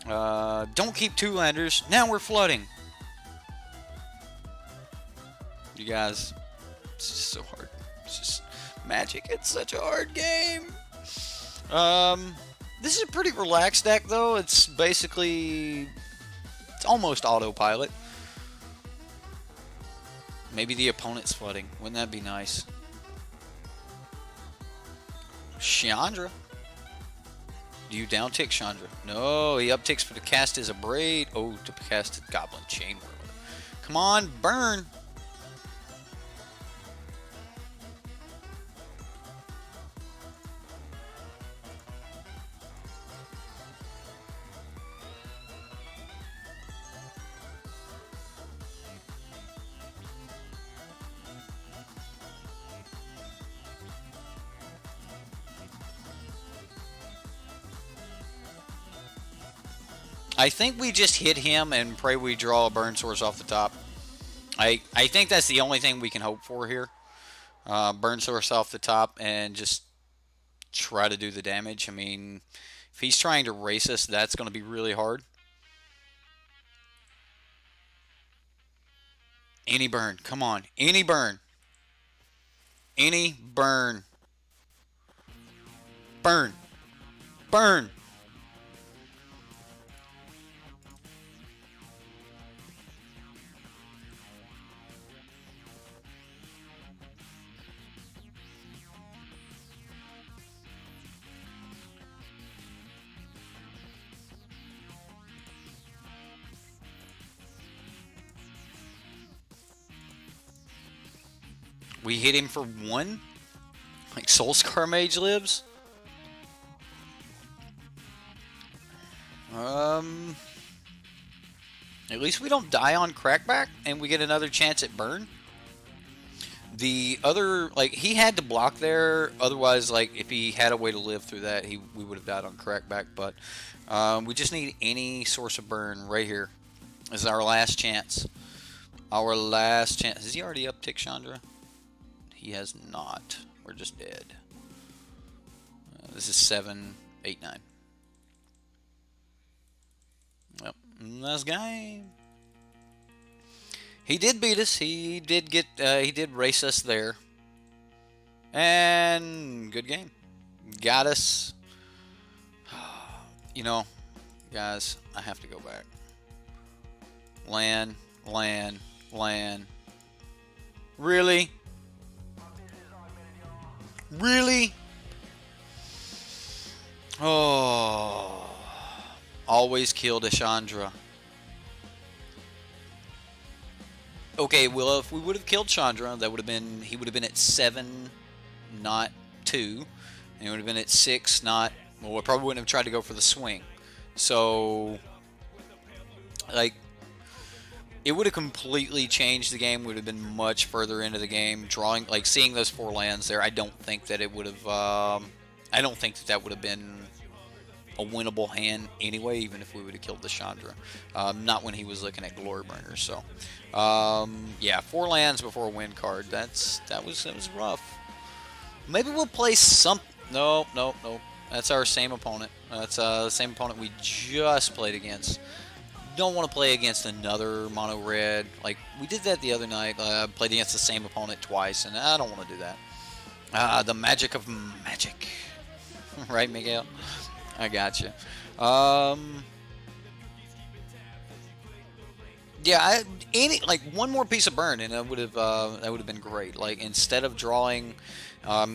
Don't keep 2 landers. Now we're flooding. You guys, it's just so hard. It's just Magic. It's such a hard game. This is a pretty relaxed deck, though. It's basically, it's almost autopilot. Maybe the opponent's flooding. Wouldn't that be nice? Chandra. Do you downtick Chandra? No, he upticks for the cast his Abrade. Oh, to cast a Goblin Chain Whirler. Come on, burn. I think we just hit him and pray we draw a burn source off the top. I think that's the only thing we can hope for here. Burn source off the top and just try to do the damage. I mean, if he's trying to race us, that's going to be really hard. Any burn. Come on. Any burn. Any burn. Burn. Burn. We hit him for 1? Like Soulscar Mage lives? At least we don't die on Crackback and we get another chance at burn. The other, like, he had to block there. Otherwise, like, if he had a way to live through that, we would have died on Crackback. But we just need any source of burn right here. This is our last chance. Our last chance. Has he already upticked Chandra? He has not. We're just dead. This is 7, 8, 9. Yep, last guy. He did beat us. He did get. He did race us there. And good game. Got us. You know, guys, I have to go back. Land, land, land. Really? Really? Oh. Always killed a Chandra. Okay, well, if we would have killed Chandra, that would have been, he would have been at 7, not 2. And he would have been at 6, not, well, we probably wouldn't have tried to go for the swing. So, like, it would have completely changed the game. Would have been much further into the game. Drawing, like, seeing those 4 lands there, I don't think that it would have, I don't think that that would have been a winnable hand anyway, even if we would have killed the Chandra. Not when he was looking at Glorybringer. So, yeah, 4 lands before a win card. That was rough. Maybe we'll play some. No. That's our same opponent. That's the same opponent we just played against. Don't want to play against another mono red. Like we did that the other night. Played against the same opponent twice, and I don't want to do that. The magic of magic, right, Miguel? I got you. Yeah, like one more piece of burn, and that would have been great. Like instead of drawing,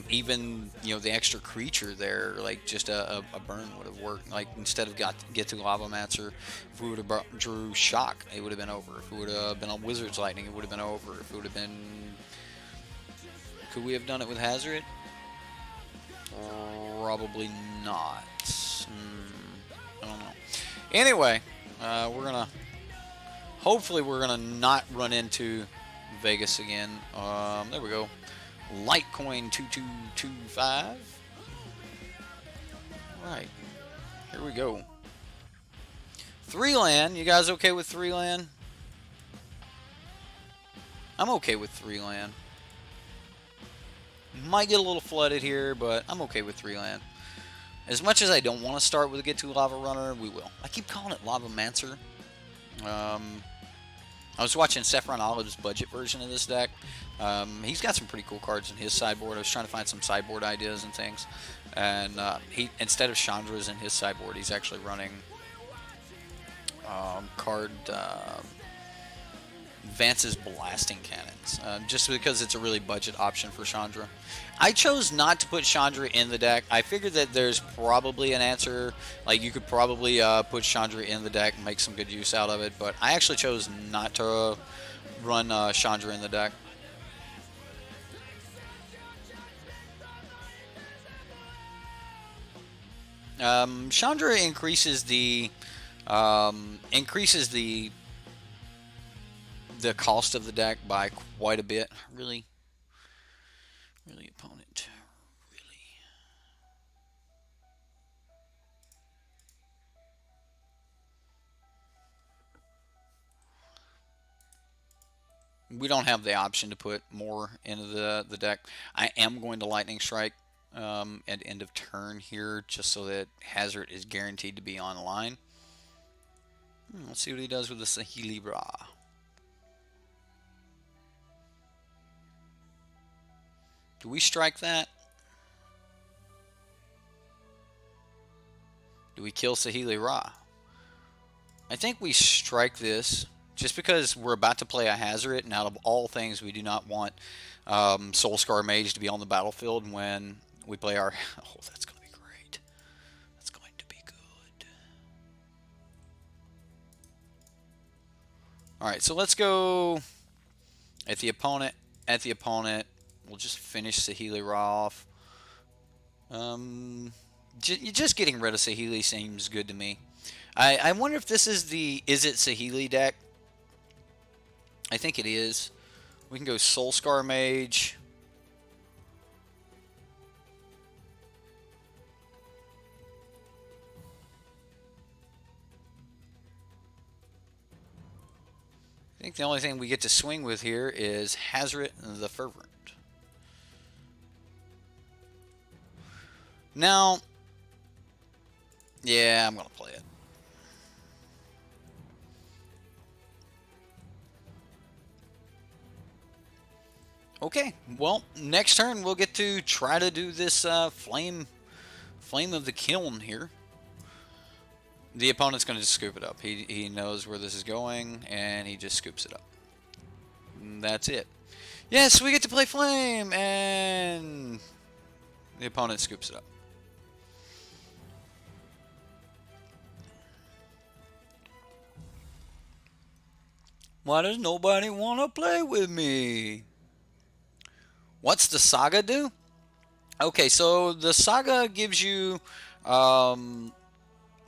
even the extra creature there, like just a burn would have worked. Like instead of get to Lavamancer, if we would have drew Shock, it would have been over. If we would have been on Wizard's Lightning, it would have been over. If it would have been, could we have done it with Hazard? Probably not. I don't know. Anyway, hopefully we're gonna not run into Vegas again. There we go. Litecoin 2225. Right. Here we go. 3 land. You guys okay with 3 land? I'm okay with 3 land. Might get a little flooded here, but I'm okay with 3 land. As much as I don't want to start with a Get to Lava Runner, we will. I keep calling it Lavamancer. I was watching Saffron Olive's budget version of this deck. He's got some pretty cool cards in his sideboard. I was trying to find some sideboard ideas and things. And he, instead of Chandra's in his sideboard, he's actually running Vance's Blasting Cannons, just because it's a really budget option for Chandra. I chose not to put Chandra in the deck. I figured that there's probably an answer, like you could probably put Chandra in the deck and make some good use out of it, but I actually chose not to run Chandra in the deck. Chandra increases the cost of the deck by quite a bit. Really opponent. Really. We don't have the option to put more into the deck. I am going to Lightning Strike at end of turn here, just so that Hazard is guaranteed to be online. Let's see what he does with the Saheeli Ra. Do we strike that? Do we kill Saheeli Ra? I think we strike this, just because we're about to play a Hazard, and out of all things, we do not want Soulscar Mage to be on the battlefield when we play our... Oh, that's going to be great. That's going to be good. Alright, so let's go at the opponent. At the opponent, we'll just finish Saheeli Ra off. Just getting rid of Saheeli seems good to me. I wonder if this is the Is It Saheeli deck? I think it is. We can go Soulscar Mage. I think the only thing we get to swing with here is Hazret the Fervent. Now, yeah, I'm going to play it. Okay, well, next turn we'll get to try to do this Flame of the Kiln here. The opponent's going to just scoop it up. He knows where this is going, and he just scoops it up. And that's it. Yes, we get to play Flame, and the opponent scoops it up. Why does nobody want to play with me? What's the Saga do? Okay, so the Saga gives you...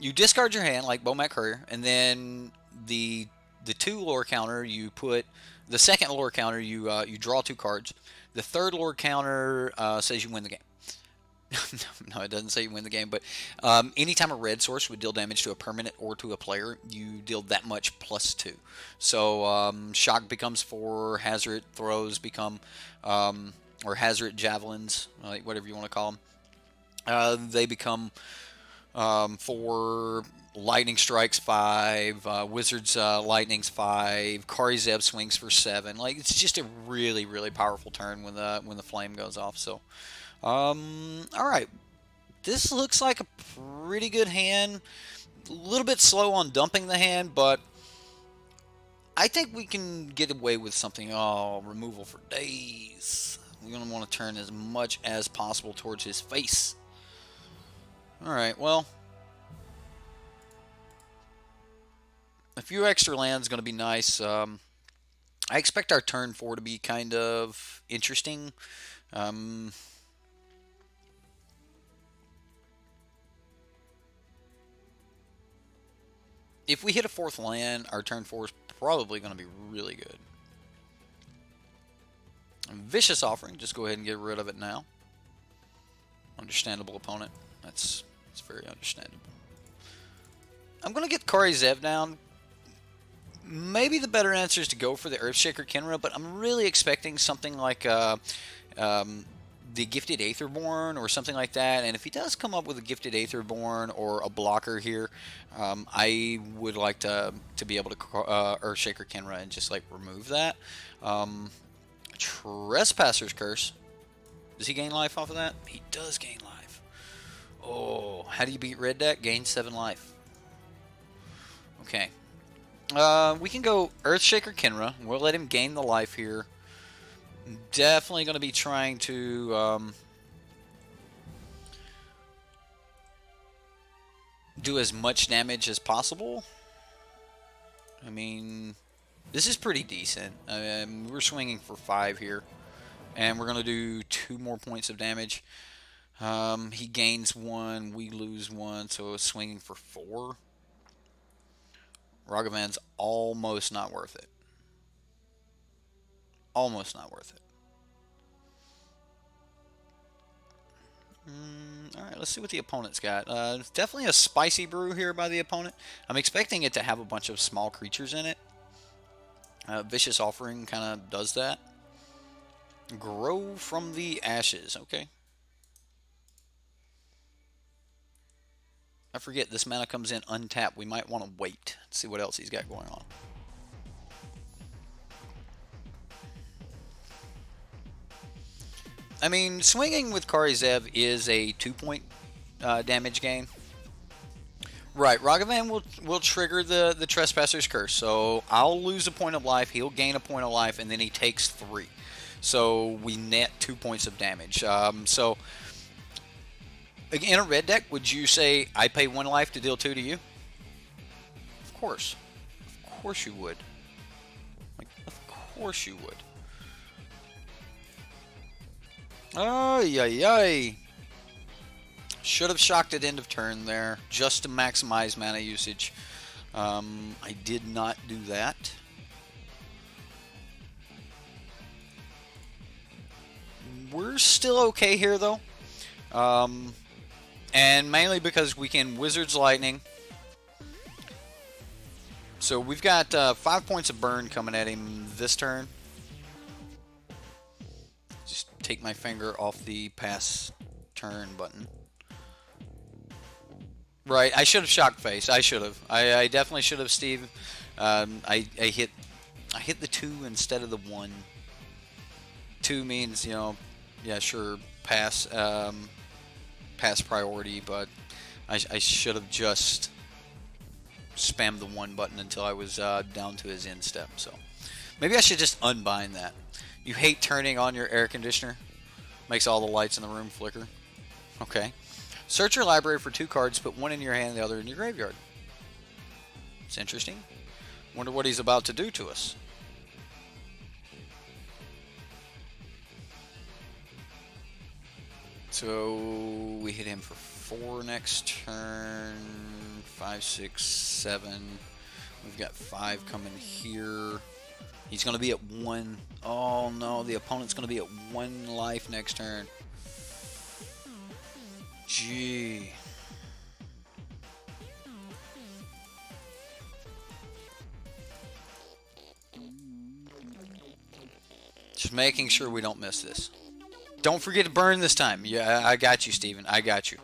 you discard your hand like Bomat Courier, and then the 2 lore counter you put... The second lore counter you draw 2 cards. The third lore counter says you win the game. No, it doesn't say you win the game, but anytime a red source would deal damage to a permanent or to a player, you deal that much plus 2. So Shock becomes 4, Hazard throws become, or Hazard javelins, whatever you want to call them. They become 4, Lightning Strikes 5, Wizards Lightnings 5, Kari Zeb swings for 7. Like, it's just a really, really powerful turn when the flame goes off. So. Alright. This looks like a pretty good hand. A little bit slow on dumping the hand, but I think we can get away with something. Oh, removal for days. We're going to want to turn as much as possible towards his face. Alright, well. A few extra lands is going to be nice. I expect our turn 4 to be kind of interesting. If we hit a 4th land, our turn 4 is probably going to be really good. Vicious Offering, just go ahead and get rid of it now. Understandable opponent. That's very understandable. I'm going to get Kari Zev down. Maybe the better answer is to go for the Earthshaker Kenra, but I'm really expecting something like the Gifted Aetherborn or something like that. And if he does come up with a Gifted Aetherborn or a blocker here, I would like to be able to Earthshaker Kenra and just like remove that. Trespasser's Curse. Does he gain life off of that? He does gain life. Oh, how do you beat red deck? Gain 7 life. Okay. We can go Earthshaker Kenra. We'll let him gain the life here. Definitely going to be trying to do as much damage as possible. I mean, this is pretty decent. We're swinging for 5 here. And we're going to do 2 more points of damage. He gains 1, we lose 1, so it's swinging for 4. Ragavan's almost not worth it. Almost not worth it. Alright, let's see what the opponent's got. It's definitely a spicy brew here by the opponent. I'm expecting it to have a bunch of small creatures in it. Vicious Offering kind of does that. Grow from the ashes. Okay. I forget this mana comes in untapped. We might want to wait. See what else he's got going on. I mean, swinging with Kari Zev is a 2-point damage gain. Right, Ragavan will trigger the Trespasser's Curse. So I'll lose a point of life, he'll gain a point of life, and then he takes 3. So we net 2 points of damage. So in a red deck, would you say I pay 1 life to deal 2 to you? Of course. Of course you would. Like, of course you would. Ay, ay, ay. Should have shocked at end of turn there, just to maximize mana usage. I did not do that. We're still okay here, though. And mainly because we can Wizard's Lightning. So we've got 5 points of burn coming at him this turn. Just take my finger off the pass turn button. Right, I should have shocked face. I should have. I definitely should have, Steve. I hit the 2 instead of the 1. 2 means, you know, yeah, sure, pass pass priority, but I should have just spammed the 1 button until I was down to his end step. So maybe I should just unbind that. You hate turning on your air conditioner? Makes all the lights in the room flicker. Okay. Search your library for 2 cards, put 1 in your hand, the other in your graveyard. It's interesting. Wonder what he's about to do to us. So we hit him for 4 next turn. 5, 6, 7. We've got 5 coming here. He's going to be at 1. Oh no, the opponent's going to be at 1 life next turn. Gee. Just making sure we don't miss this. Don't forget to burn this time. Yeah, I got you, Steven. I got you.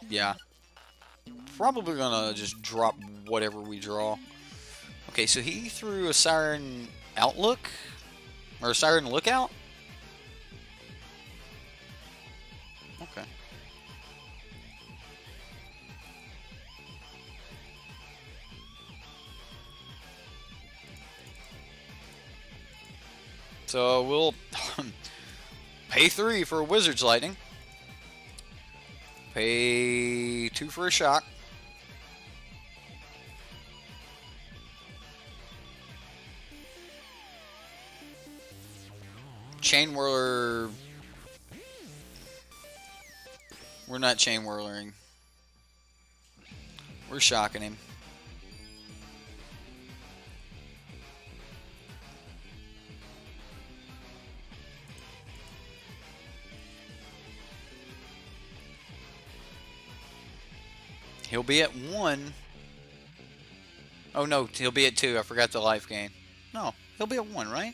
Yeah. Probably gonna just drop whatever we draw. Okay, so he threw a Siren Outlook? Or a Siren Lookout? Okay. So we'll pay 3 for a Wizard's Lightning. Pay 2 for a shock. Chain Whirler. We're not Chain Whirlering. We're shocking him. He'll be at 1. Oh no, he'll be at 2. I forgot the life gain. No, he'll be at 1, right?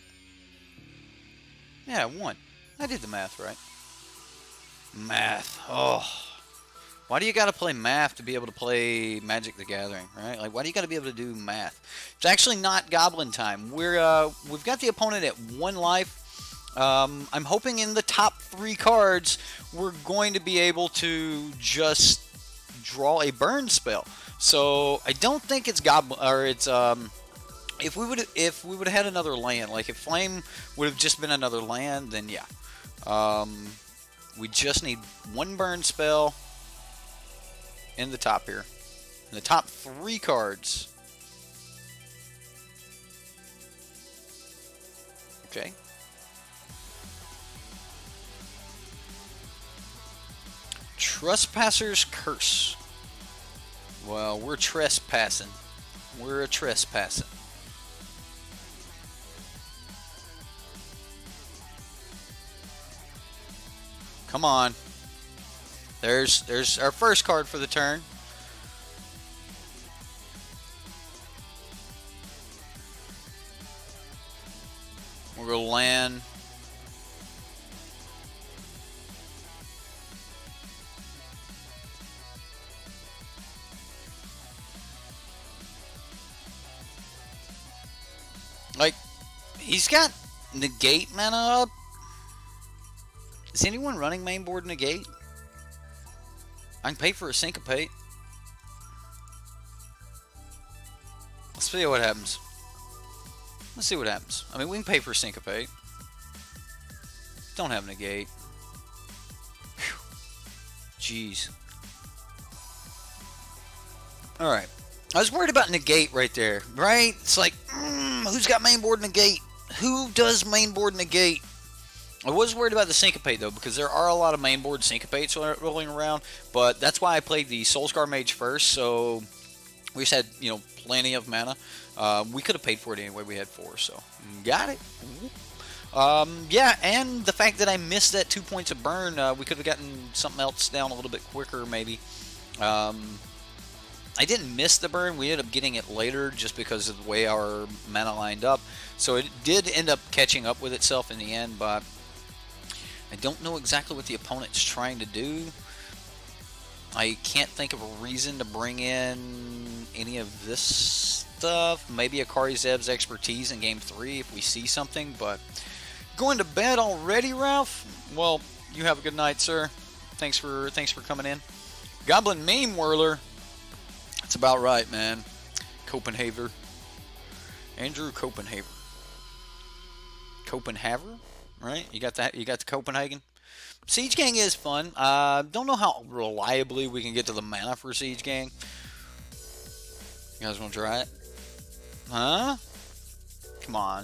Yeah, 1. I did the math right. Math. Oh. Why do you gotta play math to be able to play Magic the Gathering, right? Like, why do you gotta be able to do math? It's actually not Goblin time. We've got the opponent at 1 life. I'm hoping in the top 3 cards we're going to be able to just draw a burn spell. So I don't think it's Goblin, or it's if we would have had another land, like if Flame would have just been another land, then yeah. We just need 1 burn spell in the top here. In the top 3 cards. Okay. Trespasser's Curse. Well, we're trespassing. We're a trespassing. Come on. There's our first card for the turn. We're going to land. Like, he's got negate mana up. Is anyone running main board negate? I can pay for a syncopate. Let's see what happens. Let's see what happens. I mean, we can pay for syncopate. Don't have negate. Whew. Jeez. Alright. I was worried about negate right there, right? It's like, who's got main board negate? Who does main board negate? I was worried about the syncopate though, because there are a lot of main board syncopates rolling around, but that's why I played the Soulscar Mage first, so we just had, you know, plenty of mana. We could have paid for it anyway, we had 4, so got it. Yeah, and the fact that I missed that 2 points of burn, we could have gotten something else down a little bit quicker maybe. I didn't miss the burn, we ended up getting it later just because of the way our mana lined up. So it did end up catching up with itself in the end, but I don't know exactly what the opponent's trying to do. I can't think of a reason to bring in any of this stuff. Maybe Akari Zeb's expertise in Game 3 if we see something, but going to bed already, Ralph? Well, you have a good night, sir. Thanks for coming in. Goblin Meme Whirler. That's about right, man. Copenhaver. Andrew Copenhaver. Copenhaver? Right? You got that? You got the Copenhagen? Siege Gang is fun. Don't know how reliably we can get to the mana for Siege Gang. You guys want to try it? Huh? Come on.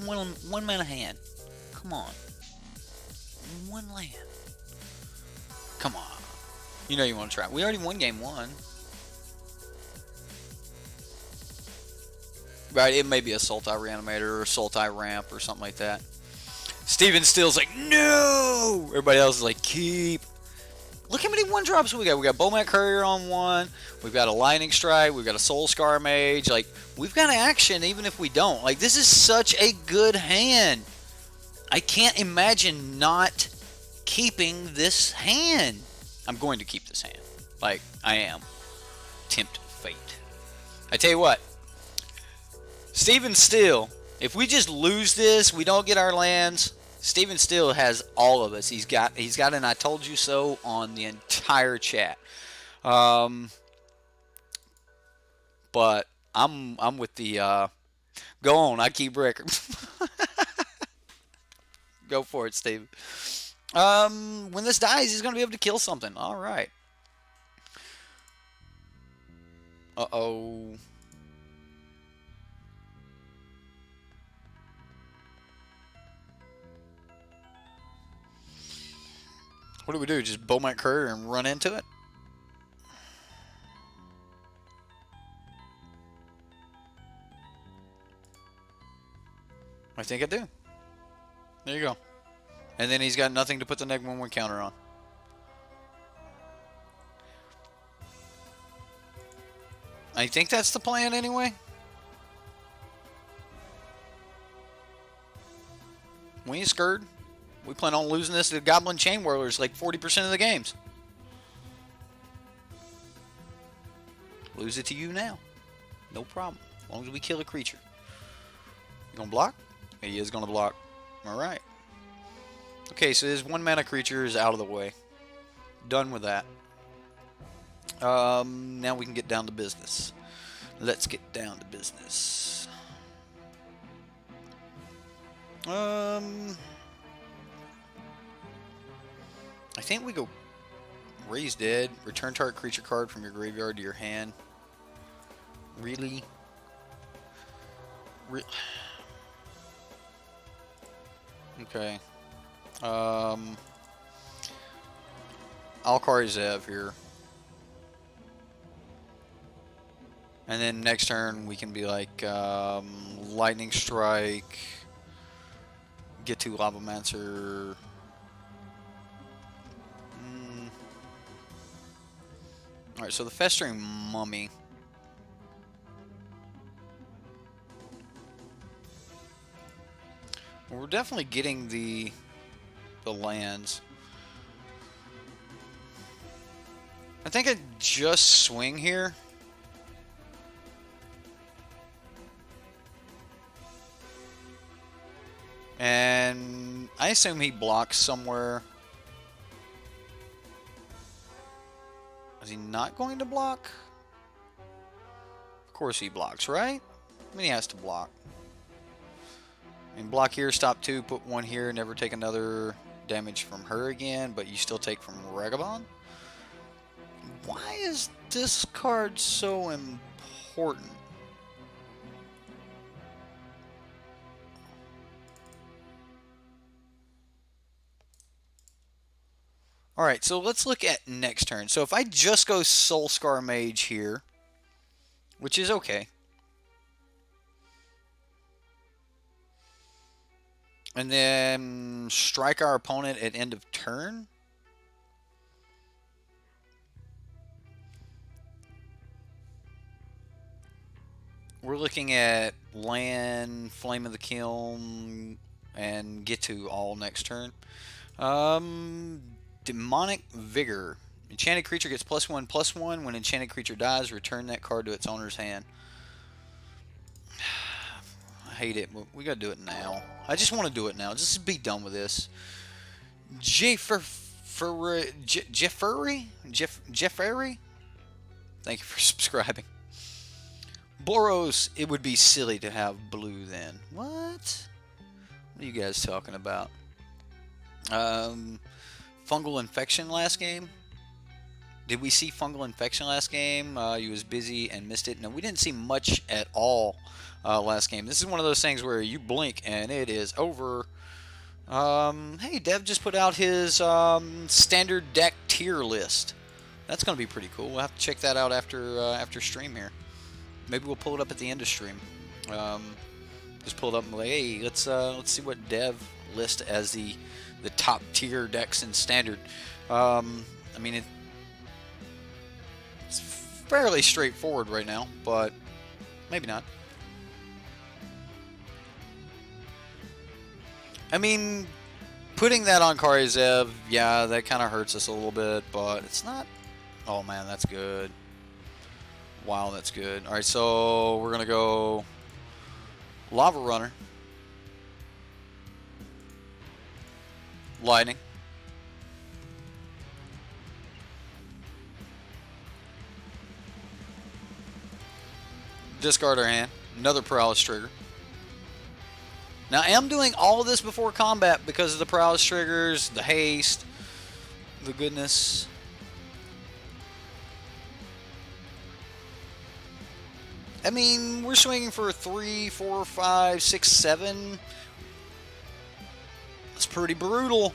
One mana hand. Come on. One land. Come on. You know you want to try it. We already won game 1. Right, it may be a Sultai Reanimator or Sultai Ramp or something like that. Steven Steele's like, no! Everybody else is like, keep. Look how many 1-drops we got. We got Bowmat Courier on 1. We've got a Lightning Strike. We've got a Soulscar Mage. Like, we've got action even if we don't. Like, this is such a good hand. I can't imagine not keeping this hand. I'm going to keep this hand. Like, I am. Tempt fate. I tell you what. Steven Steele, if we just lose this, we don't get our lands, Steven Steele has all of us. He's got an I told you so on the entire chat. But I'm with the go on, I keep record. Go for it, Steven. When this dies, he's gonna be able to kill something. Alright. Uh-oh. What do we do? Just Bowmat Courier and run into it? I think I do. There you go. And then he's got nothing to put the -1/1 counter on. I think that's the plan anyway. We ain't scared. We plan on losing this to Goblin Chain Whirlers like 40% of the games. Lose it to you now. No problem. As long as we kill a creature. You gonna block? He is gonna block. Alright. Okay, so his 1 mana creature is out of the way. Done with that. Now we can get down to business. Let's get down to business. I think we go Raise Dead, return target creature card from your graveyard to your hand. Really? Okay. Alkari Zev here. And then next turn we can be like Lightning Strike, get to Lavamancer. Alright, so the Festering Mummy. We're definitely getting the lands. I think I just swing here. And I assume he blocks somewhere. Is he not going to block? Of course he blocks, right? I mean, he has to block. I mean, block here, stop 2, put 1 here, never take another damage from her again, but you still take from Regabon? Why is this card so important? Alright, so let's look at next turn. So if I just go Soulscar Mage here, which is okay. And then strike our opponent at end of turn. We're looking at land, Flame of the Kiln, and get to all next turn. Demonic Vigor. Enchanted creature gets +1/+1. When enchanted creature dies, return that card to its owner's hand. I hate it, but we gotta do it now. I just want to do it now. Just be done with this. Jeffrey? Thank you for subscribing. Boros, it would be silly to have blue then. What are you guys talking about? Fungal infection last game. Did we see fungal infection last game? You was busy and missed it. No, we didn't see much at all last game. This is one of those things where you blink and it is over. Hey, Dev just put out his standard deck tier list. That's going to be pretty cool. We'll have to check that out after stream here. Maybe we'll pull it up at the end of stream. Just pull it up and be like, hey, let's see what Dev lists as the top tier decks in standard. I mean, it's fairly straightforward right now, but maybe not. I mean, putting that on Karizev, yeah, that kind of hurts us a little bit, but it's not. Oh man, that's good. Wow, that's good. All right, so we're gonna go Lava Runner, Lightning, discard our hand, another Paralysis trigger. Now, I am doing all of this before combat because of the Paralysis triggers, the haste, the goodness. I mean, we're swinging for 3, 4, 5, 6, 7. That's pretty brutal.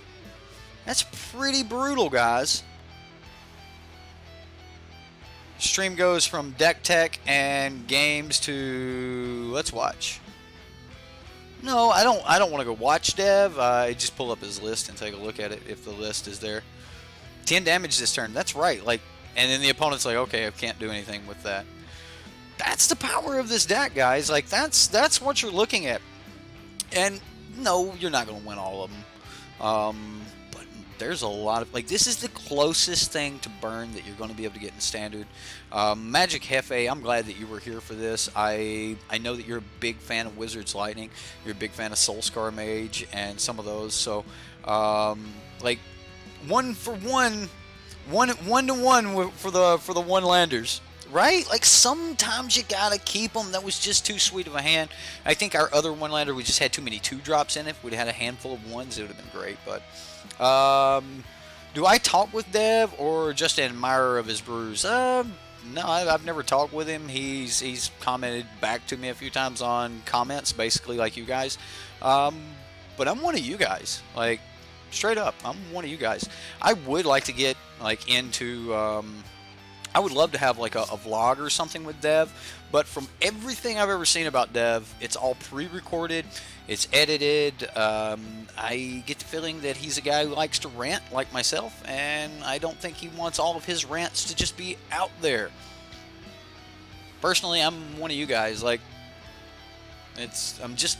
That's pretty brutal, guys. Stream goes from deck tech and games to let's watch. No, I don't want to go watch Dev. I just pull up his list and take a look at it if the list is there. 10 damage this turn. That's right. Like, and then the opponent's like, okay, I can't do anything with that. That's the power of this deck, guys. Like, that's what you're looking at. And no, you're not going to win all of them. But there's a lot of, like, this is the closest thing to burn that you're going to be able to get in standard. Magic Hefe, I'm glad that you were here for this. I know that you're a big fan of Wizard's Lightning. You're a big fan of Soulscar Mage and some of those. So, like, 1-for-1, 1-to-1 for the one-landers. Right? Like, sometimes you gotta keep them. That was just too sweet of a hand. I think our other one-lander, we just had too many 2-drops in it. If we'd had a handful of 1s, it would have been great. But, do I talk with Dev or just an admirer of his brews? No, I've never talked with him. He's commented back to me a few times on comments, basically like you guys. But I'm one of you guys. Like, straight up, I'm one of you guys. I would like to get, like, into... I would love to have like a vlog or something with Dev, but from everything I've ever seen about Dev, it's all pre-recorded, it's edited. I get the feeling that he's a guy who likes to rant like myself, and I don't think he wants all of his rants to just be out there. Personally, I'm one of you guys. Like, I'm just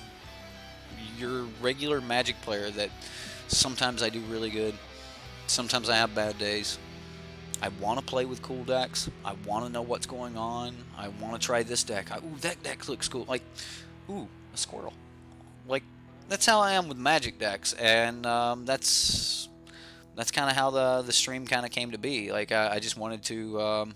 your regular Magic player that sometimes I do really good, sometimes I have bad days. I want to play with cool decks. I want to know what's going on. I want to try this deck. Ooh, that deck looks cool. Like, ooh, a squirrel. Like, that's how I am with Magic decks, and that's kind of how the stream kind of came to be. Like, I just wanted to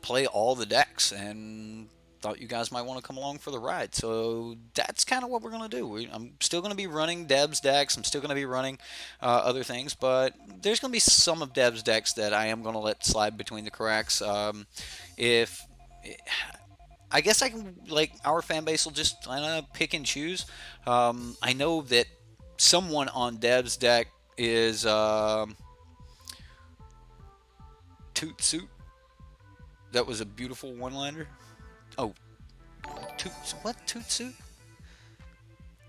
play all the decks, and thought you guys might want to come along for the ride. So that's kind of what we're going to do. I'm still going to be running Deb's decks. I'm still going to be running other things, but there's going to be some of Deb's decks that I am going to let slide between the cracks. If I guess I can, like, our fan base will just kind of pick and choose. I know that someone on Deb's deck is Toot Suit. That was a beautiful one-liner. Oh, what Toot Suit?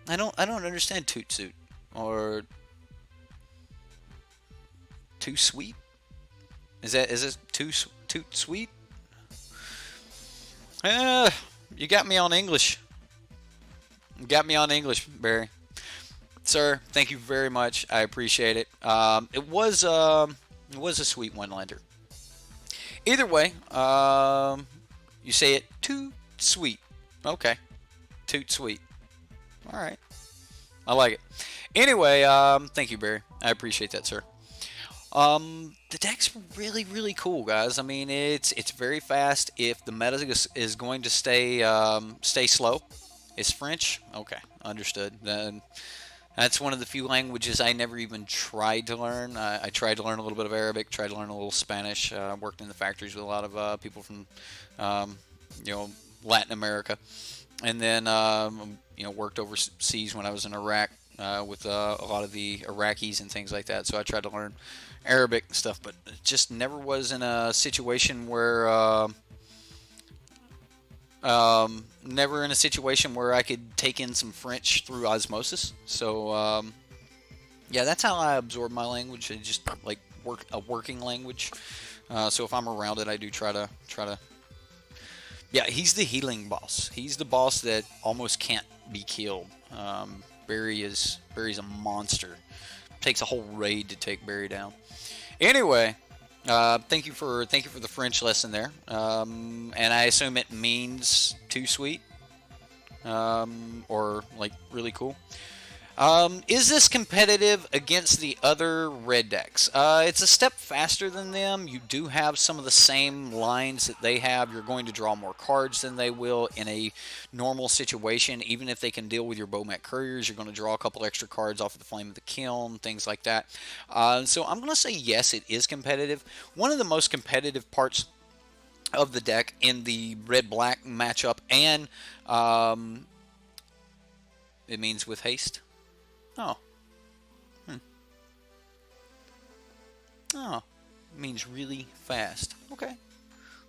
I don't understand Toot Suit or Too Sweet. Is this Toot Sweet? You got me on English. You got me on English, Barry. Sir, thank you very much. I appreciate it. It was a sweet one-liner. Either way, you say it too sweet. Okay. Toot sweet. Alright. I like it. Anyway, thank you, Barry. I appreciate that, sir. The deck's really, really cool, guys. I mean, it's very fast. If the meta is going to stay slow, it's French. Okay, understood. Then that's one of the few languages I never even tried to learn. I tried to learn a little bit of Arabic, tried to learn a little Spanish. Worked in the factories with a lot of people from, Latin America, and then worked overseas when I was in Iraq with a lot of the Iraqis and things like that. So I tried to learn Arabic and stuff, but just never was in a situation where I could take in some French through osmosis. So yeah, that's how I absorb my language. It's just like a working language. So if I'm around it, I do try to. Yeah, he's the healing boss. He's the boss that almost can't be killed. Barry's a monster. Takes a whole raid to take Barry down. Anyway, thank you for the French lesson there. And I assume it means too sweet, or like really cool. Is this competitive against the other red decks? It's a step faster than them. You do have some of the same lines that they have. You're going to draw more cards than they will in a normal situation. Even if they can deal with your Bomat Couriers, you're going to draw a couple extra cards off of the Flame of the Kiln, things like that. So I'm going to say yes, it is competitive. One of the most competitive parts of the deck in the red-black matchup, and it means with haste. Oh. Oh. It means really fast. Okay.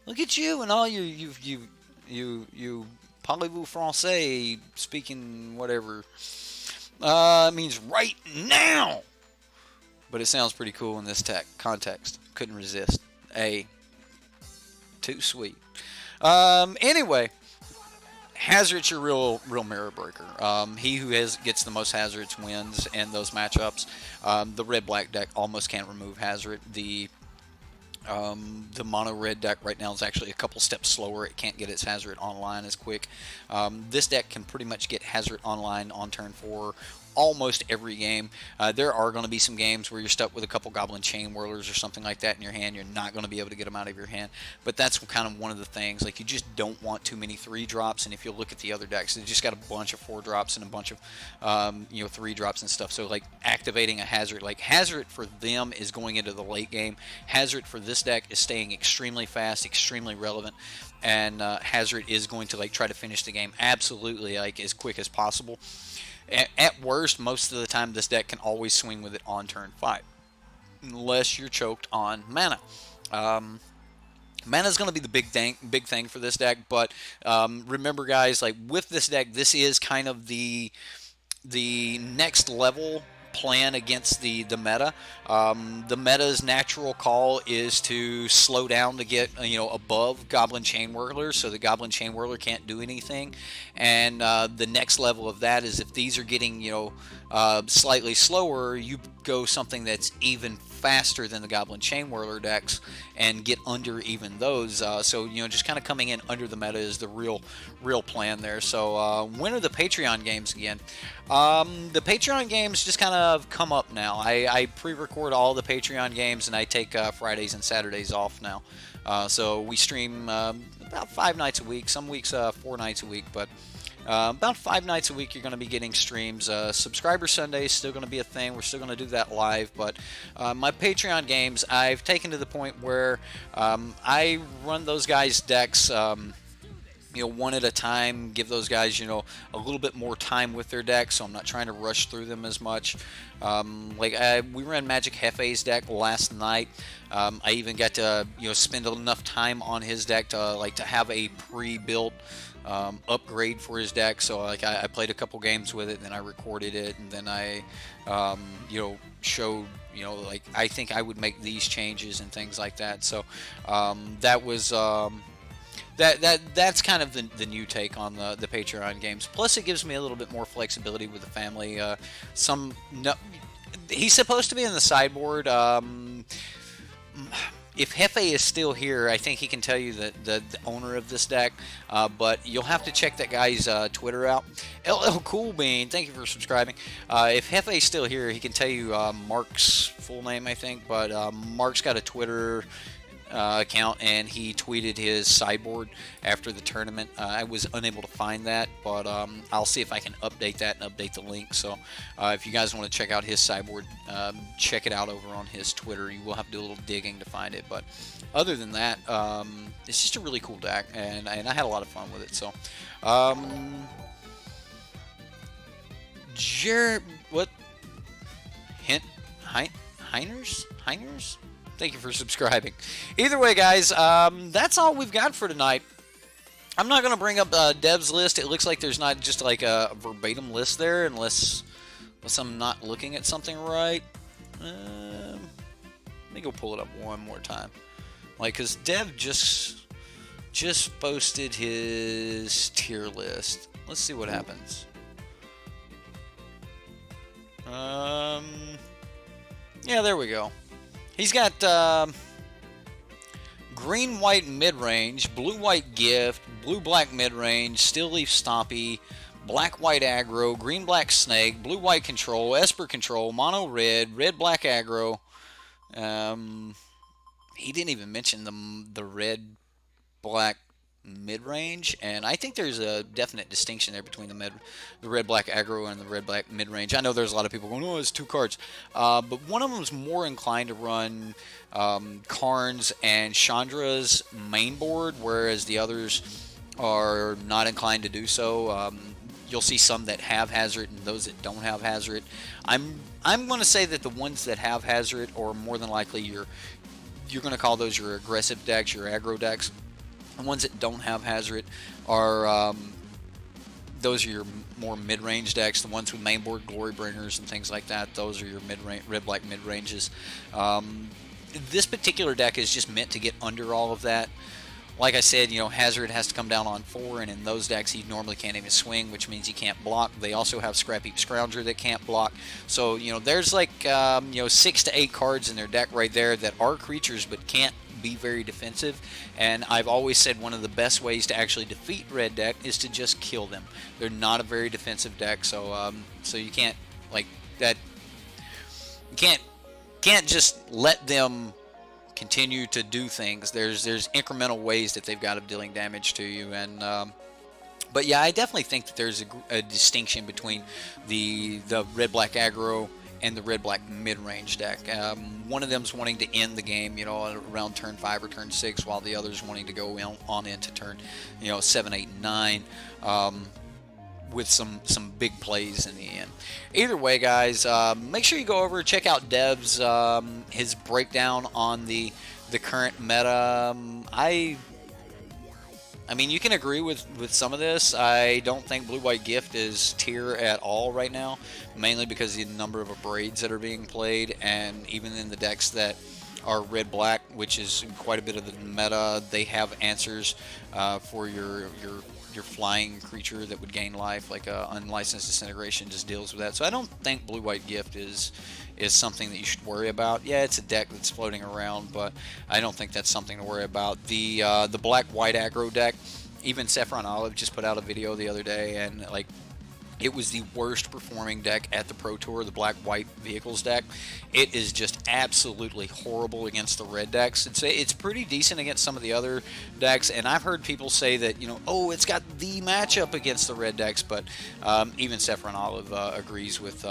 Look at you and all you parlez-vous français speaking whatever. It means right now. But it sounds pretty cool in this context. Couldn't resist. Too sweet. Anyway, Hazard's your real mirror breaker. He who gets the most Hazards wins in those matchups. The red-black deck almost can't remove Hazard. The mono-red deck right now is actually a couple steps slower. It can't get its Hazard online as quick. This deck can pretty much get Hazard online on turn 4 almost every game. There are going to be some games where you're stuck with a couple Goblin Chain Whirlers or something like that in your hand. You're not going to be able to get them out of your hand. But that's kind of one of the things. Like, you just don't want too many 3-drops. And if you look at the other decks, they just got a bunch of 4-drops and a bunch of 3-drops and stuff. So, like, activating a Hazard. Like, Hazard for them is going into the late game. Hazard for this deck is staying extremely fast, extremely relevant. And Hazard is going to, like, try to finish the game absolutely, like, as quick as possible. At worst, most of the time, this deck can always swing with it on turn 5, unless you're choked on mana. Mana is going to be the big thing for this deck, but remember, guys, like with this deck, this is kind of the next level plan against the meta. The meta's natural call is to slow down to get above Goblin Chain Whirler, so the Goblin Chain Whirler can't do anything. And the next level of that is if these are getting slightly slower, you go something that's even faster than the Goblin Chain Whirler decks and get under even those. So just kind of coming in under the meta is the real plan there. So when are the Patreon games again? The Patreon games just kind of come up now. I pre-record all the Patreon games, and I take Fridays and Saturdays off now. So we stream about 5 nights a week. Some weeks 4 nights a week, but about 5 nights a week you're going to be getting streams. Subscriber Sunday is still going to be a thing. We're still going to do that live, but my Patreon games I've taken to the point where I run those guys' decks one at a time, give those guys, a little bit more time with their deck, so I'm not trying to rush through them as much. We ran Magic Hefe's deck last night. I even got to, spend enough time on his deck to have a pre-built upgrade for his deck. So I played a couple games with it, then I recorded it, and then I, showed, I think I would make these changes and things like that. So that was. That's kind of the new take on the Patreon games. Plus, it gives me a little bit more flexibility with the family. He's supposed to be in the sideboard. If Hefe is still here, I think he can tell you the owner of this deck. But you'll have to check that guy's Twitter out. LL Cool Bean, thank you for subscribing. If Hefe is still here, he can tell you Mark's full name, I think. But Mark's got a Twitter account, and he tweeted his sideboard after the tournament. I was unable to find that, but I'll see if I can update that and update the link. So if you guys want to check out his sideboard, check it out over on his Twitter. You will have to do a little digging to find it, but other than that, it's just a really cool deck, and I had a lot of fun with it. So what? Heiners? Thank you for subscribing. Either way, guys, that's all we've got for tonight. I'm not going to bring up Dev's list. It looks like there's not just like a verbatim list there, unless I'm not looking at something right. Let me go pull it up one more time. Because Dev just posted his tier list. Let's see what happens. Yeah, there we go. He's got green-white mid-range, blue-white gift, blue-black mid-range, steel leaf stompy, black-white aggro, green-black snake, blue-white control, esper control, mono-red, red-black aggro. He didn't even mention the red-black mid-range, and I think there's a definite distinction there between the red-black aggro and the red-black mid-range. I know there's a lot of people going, oh, it's 2 cards, but one of them is more inclined to run Karn's and Chandra's main board, whereas the others are not inclined to do so. You'll see some that have Hazard and those that don't have Hazard. I'm going to say that the ones that have Hazard are more than likely you're going to call those your aggressive decks, your aggro decks. The ones that don't have Hazard are those are your more mid-range decks. The ones with mainboard Glory Bringers and things like that, those are your red-black mid-ranges. This particular deck is just meant to get under all of that. Like I said, Hazard has to come down on 4, and in those decks he normally can't even swing, which means he can't block. They also have Scrappy Scrounger that can't block. So, there's like 6 to 8 cards in their deck right there that are creatures but can't be very defensive, and I've always said one of the best ways to actually defeat red deck is to just kill them. They're not a very defensive deck, so so you can't like that. You can't just let them continue to do things. There's incremental ways that they've got of dealing damage to you, and but yeah, I definitely think that there's a distinction between the red-black aggro and the red-black mid-range deck. One of them's wanting to end the game, around turn 5 or turn 6, while the other's wanting to go on into turn, 7, 8, and 9, with some big plays in the end. Either way, guys, make sure you go over and check out Dev's his breakdown on the current meta. I I mean, you can agree with some of this. I don't think Blue-White Gift is tier at all right now, mainly because of the number of braids that are being played, and even in the decks that are red-black, which is quite a bit of the meta, they have answers for your flying creature that would gain life, like unlicensed disintegration just deals with that. So I don't think Blue-White Gift is something that you should worry about. Yeah, it's a deck that's floating around, but I don't think that's something to worry about. The black-white aggro deck, even Saffron Olive just put out a video the other day, and like, it was the worst performing deck at the Pro Tour, the black-white vehicles deck. It is just absolutely horrible against the red decks. It's pretty decent against some of the other decks, and I've heard people say that, oh, it's got the matchup against the red decks, but even Saffron Olive agrees with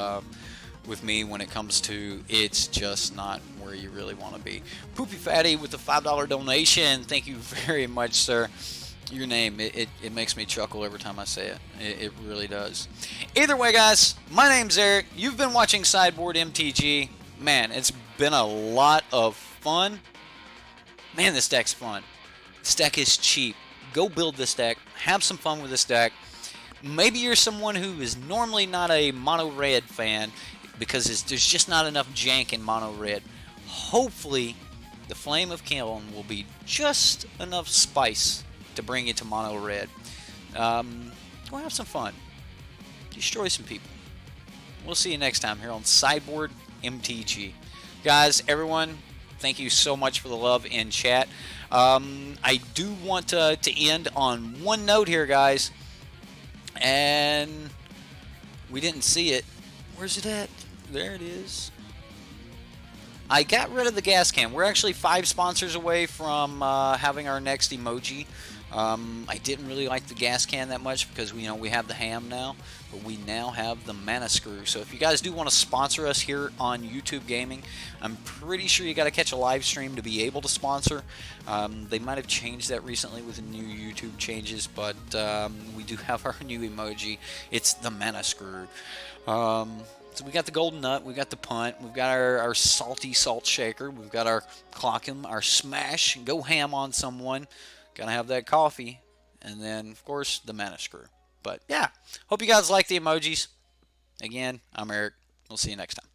me when it comes to it's just not where you really want to be. Poopy Fatty with the $5 donation. Thank you very much, sir. Your name, it makes me chuckle every time I say it. It really does. Either way, guys, my name's Eric. You've been watching Sideboard MTG. Man, it's been a lot of fun. Man, this deck's fun. This deck is cheap. Go build this deck. Have some fun with this deck. Maybe you're someone who is normally not a mono red fan because there's just not enough jank in mono red. Hopefully, the Flame of Kiln will be just enough spice to bring you to mono red. Go have some fun. Destroy some people. We'll see you next time here on Sideboard MTG. Guys, everyone, thank you so much for the love in chat. I do want to end on one note here, guys. And we didn't see it. Where's it at? There it is. I got rid of the gas can. We're actually 5 sponsors away from having our next emoji. I didn't really like the gas can that much because we have the ham now, but we now have the mana screw. So if you guys do want to sponsor us here on YouTube Gaming, I'm pretty sure you got to catch a live stream to be able to sponsor. They might have changed that recently with the new YouTube changes, but we do have our new emoji. It's the mana screw. So we got the golden nut, we got the punt, we've got our salty salt shaker, we've got our clock 'em, our smash, go ham on someone. Gotta have that coffee, and then of course the mana screw. But yeah, hope you guys like the emojis. Again, I'm Eric. We'll see you next time.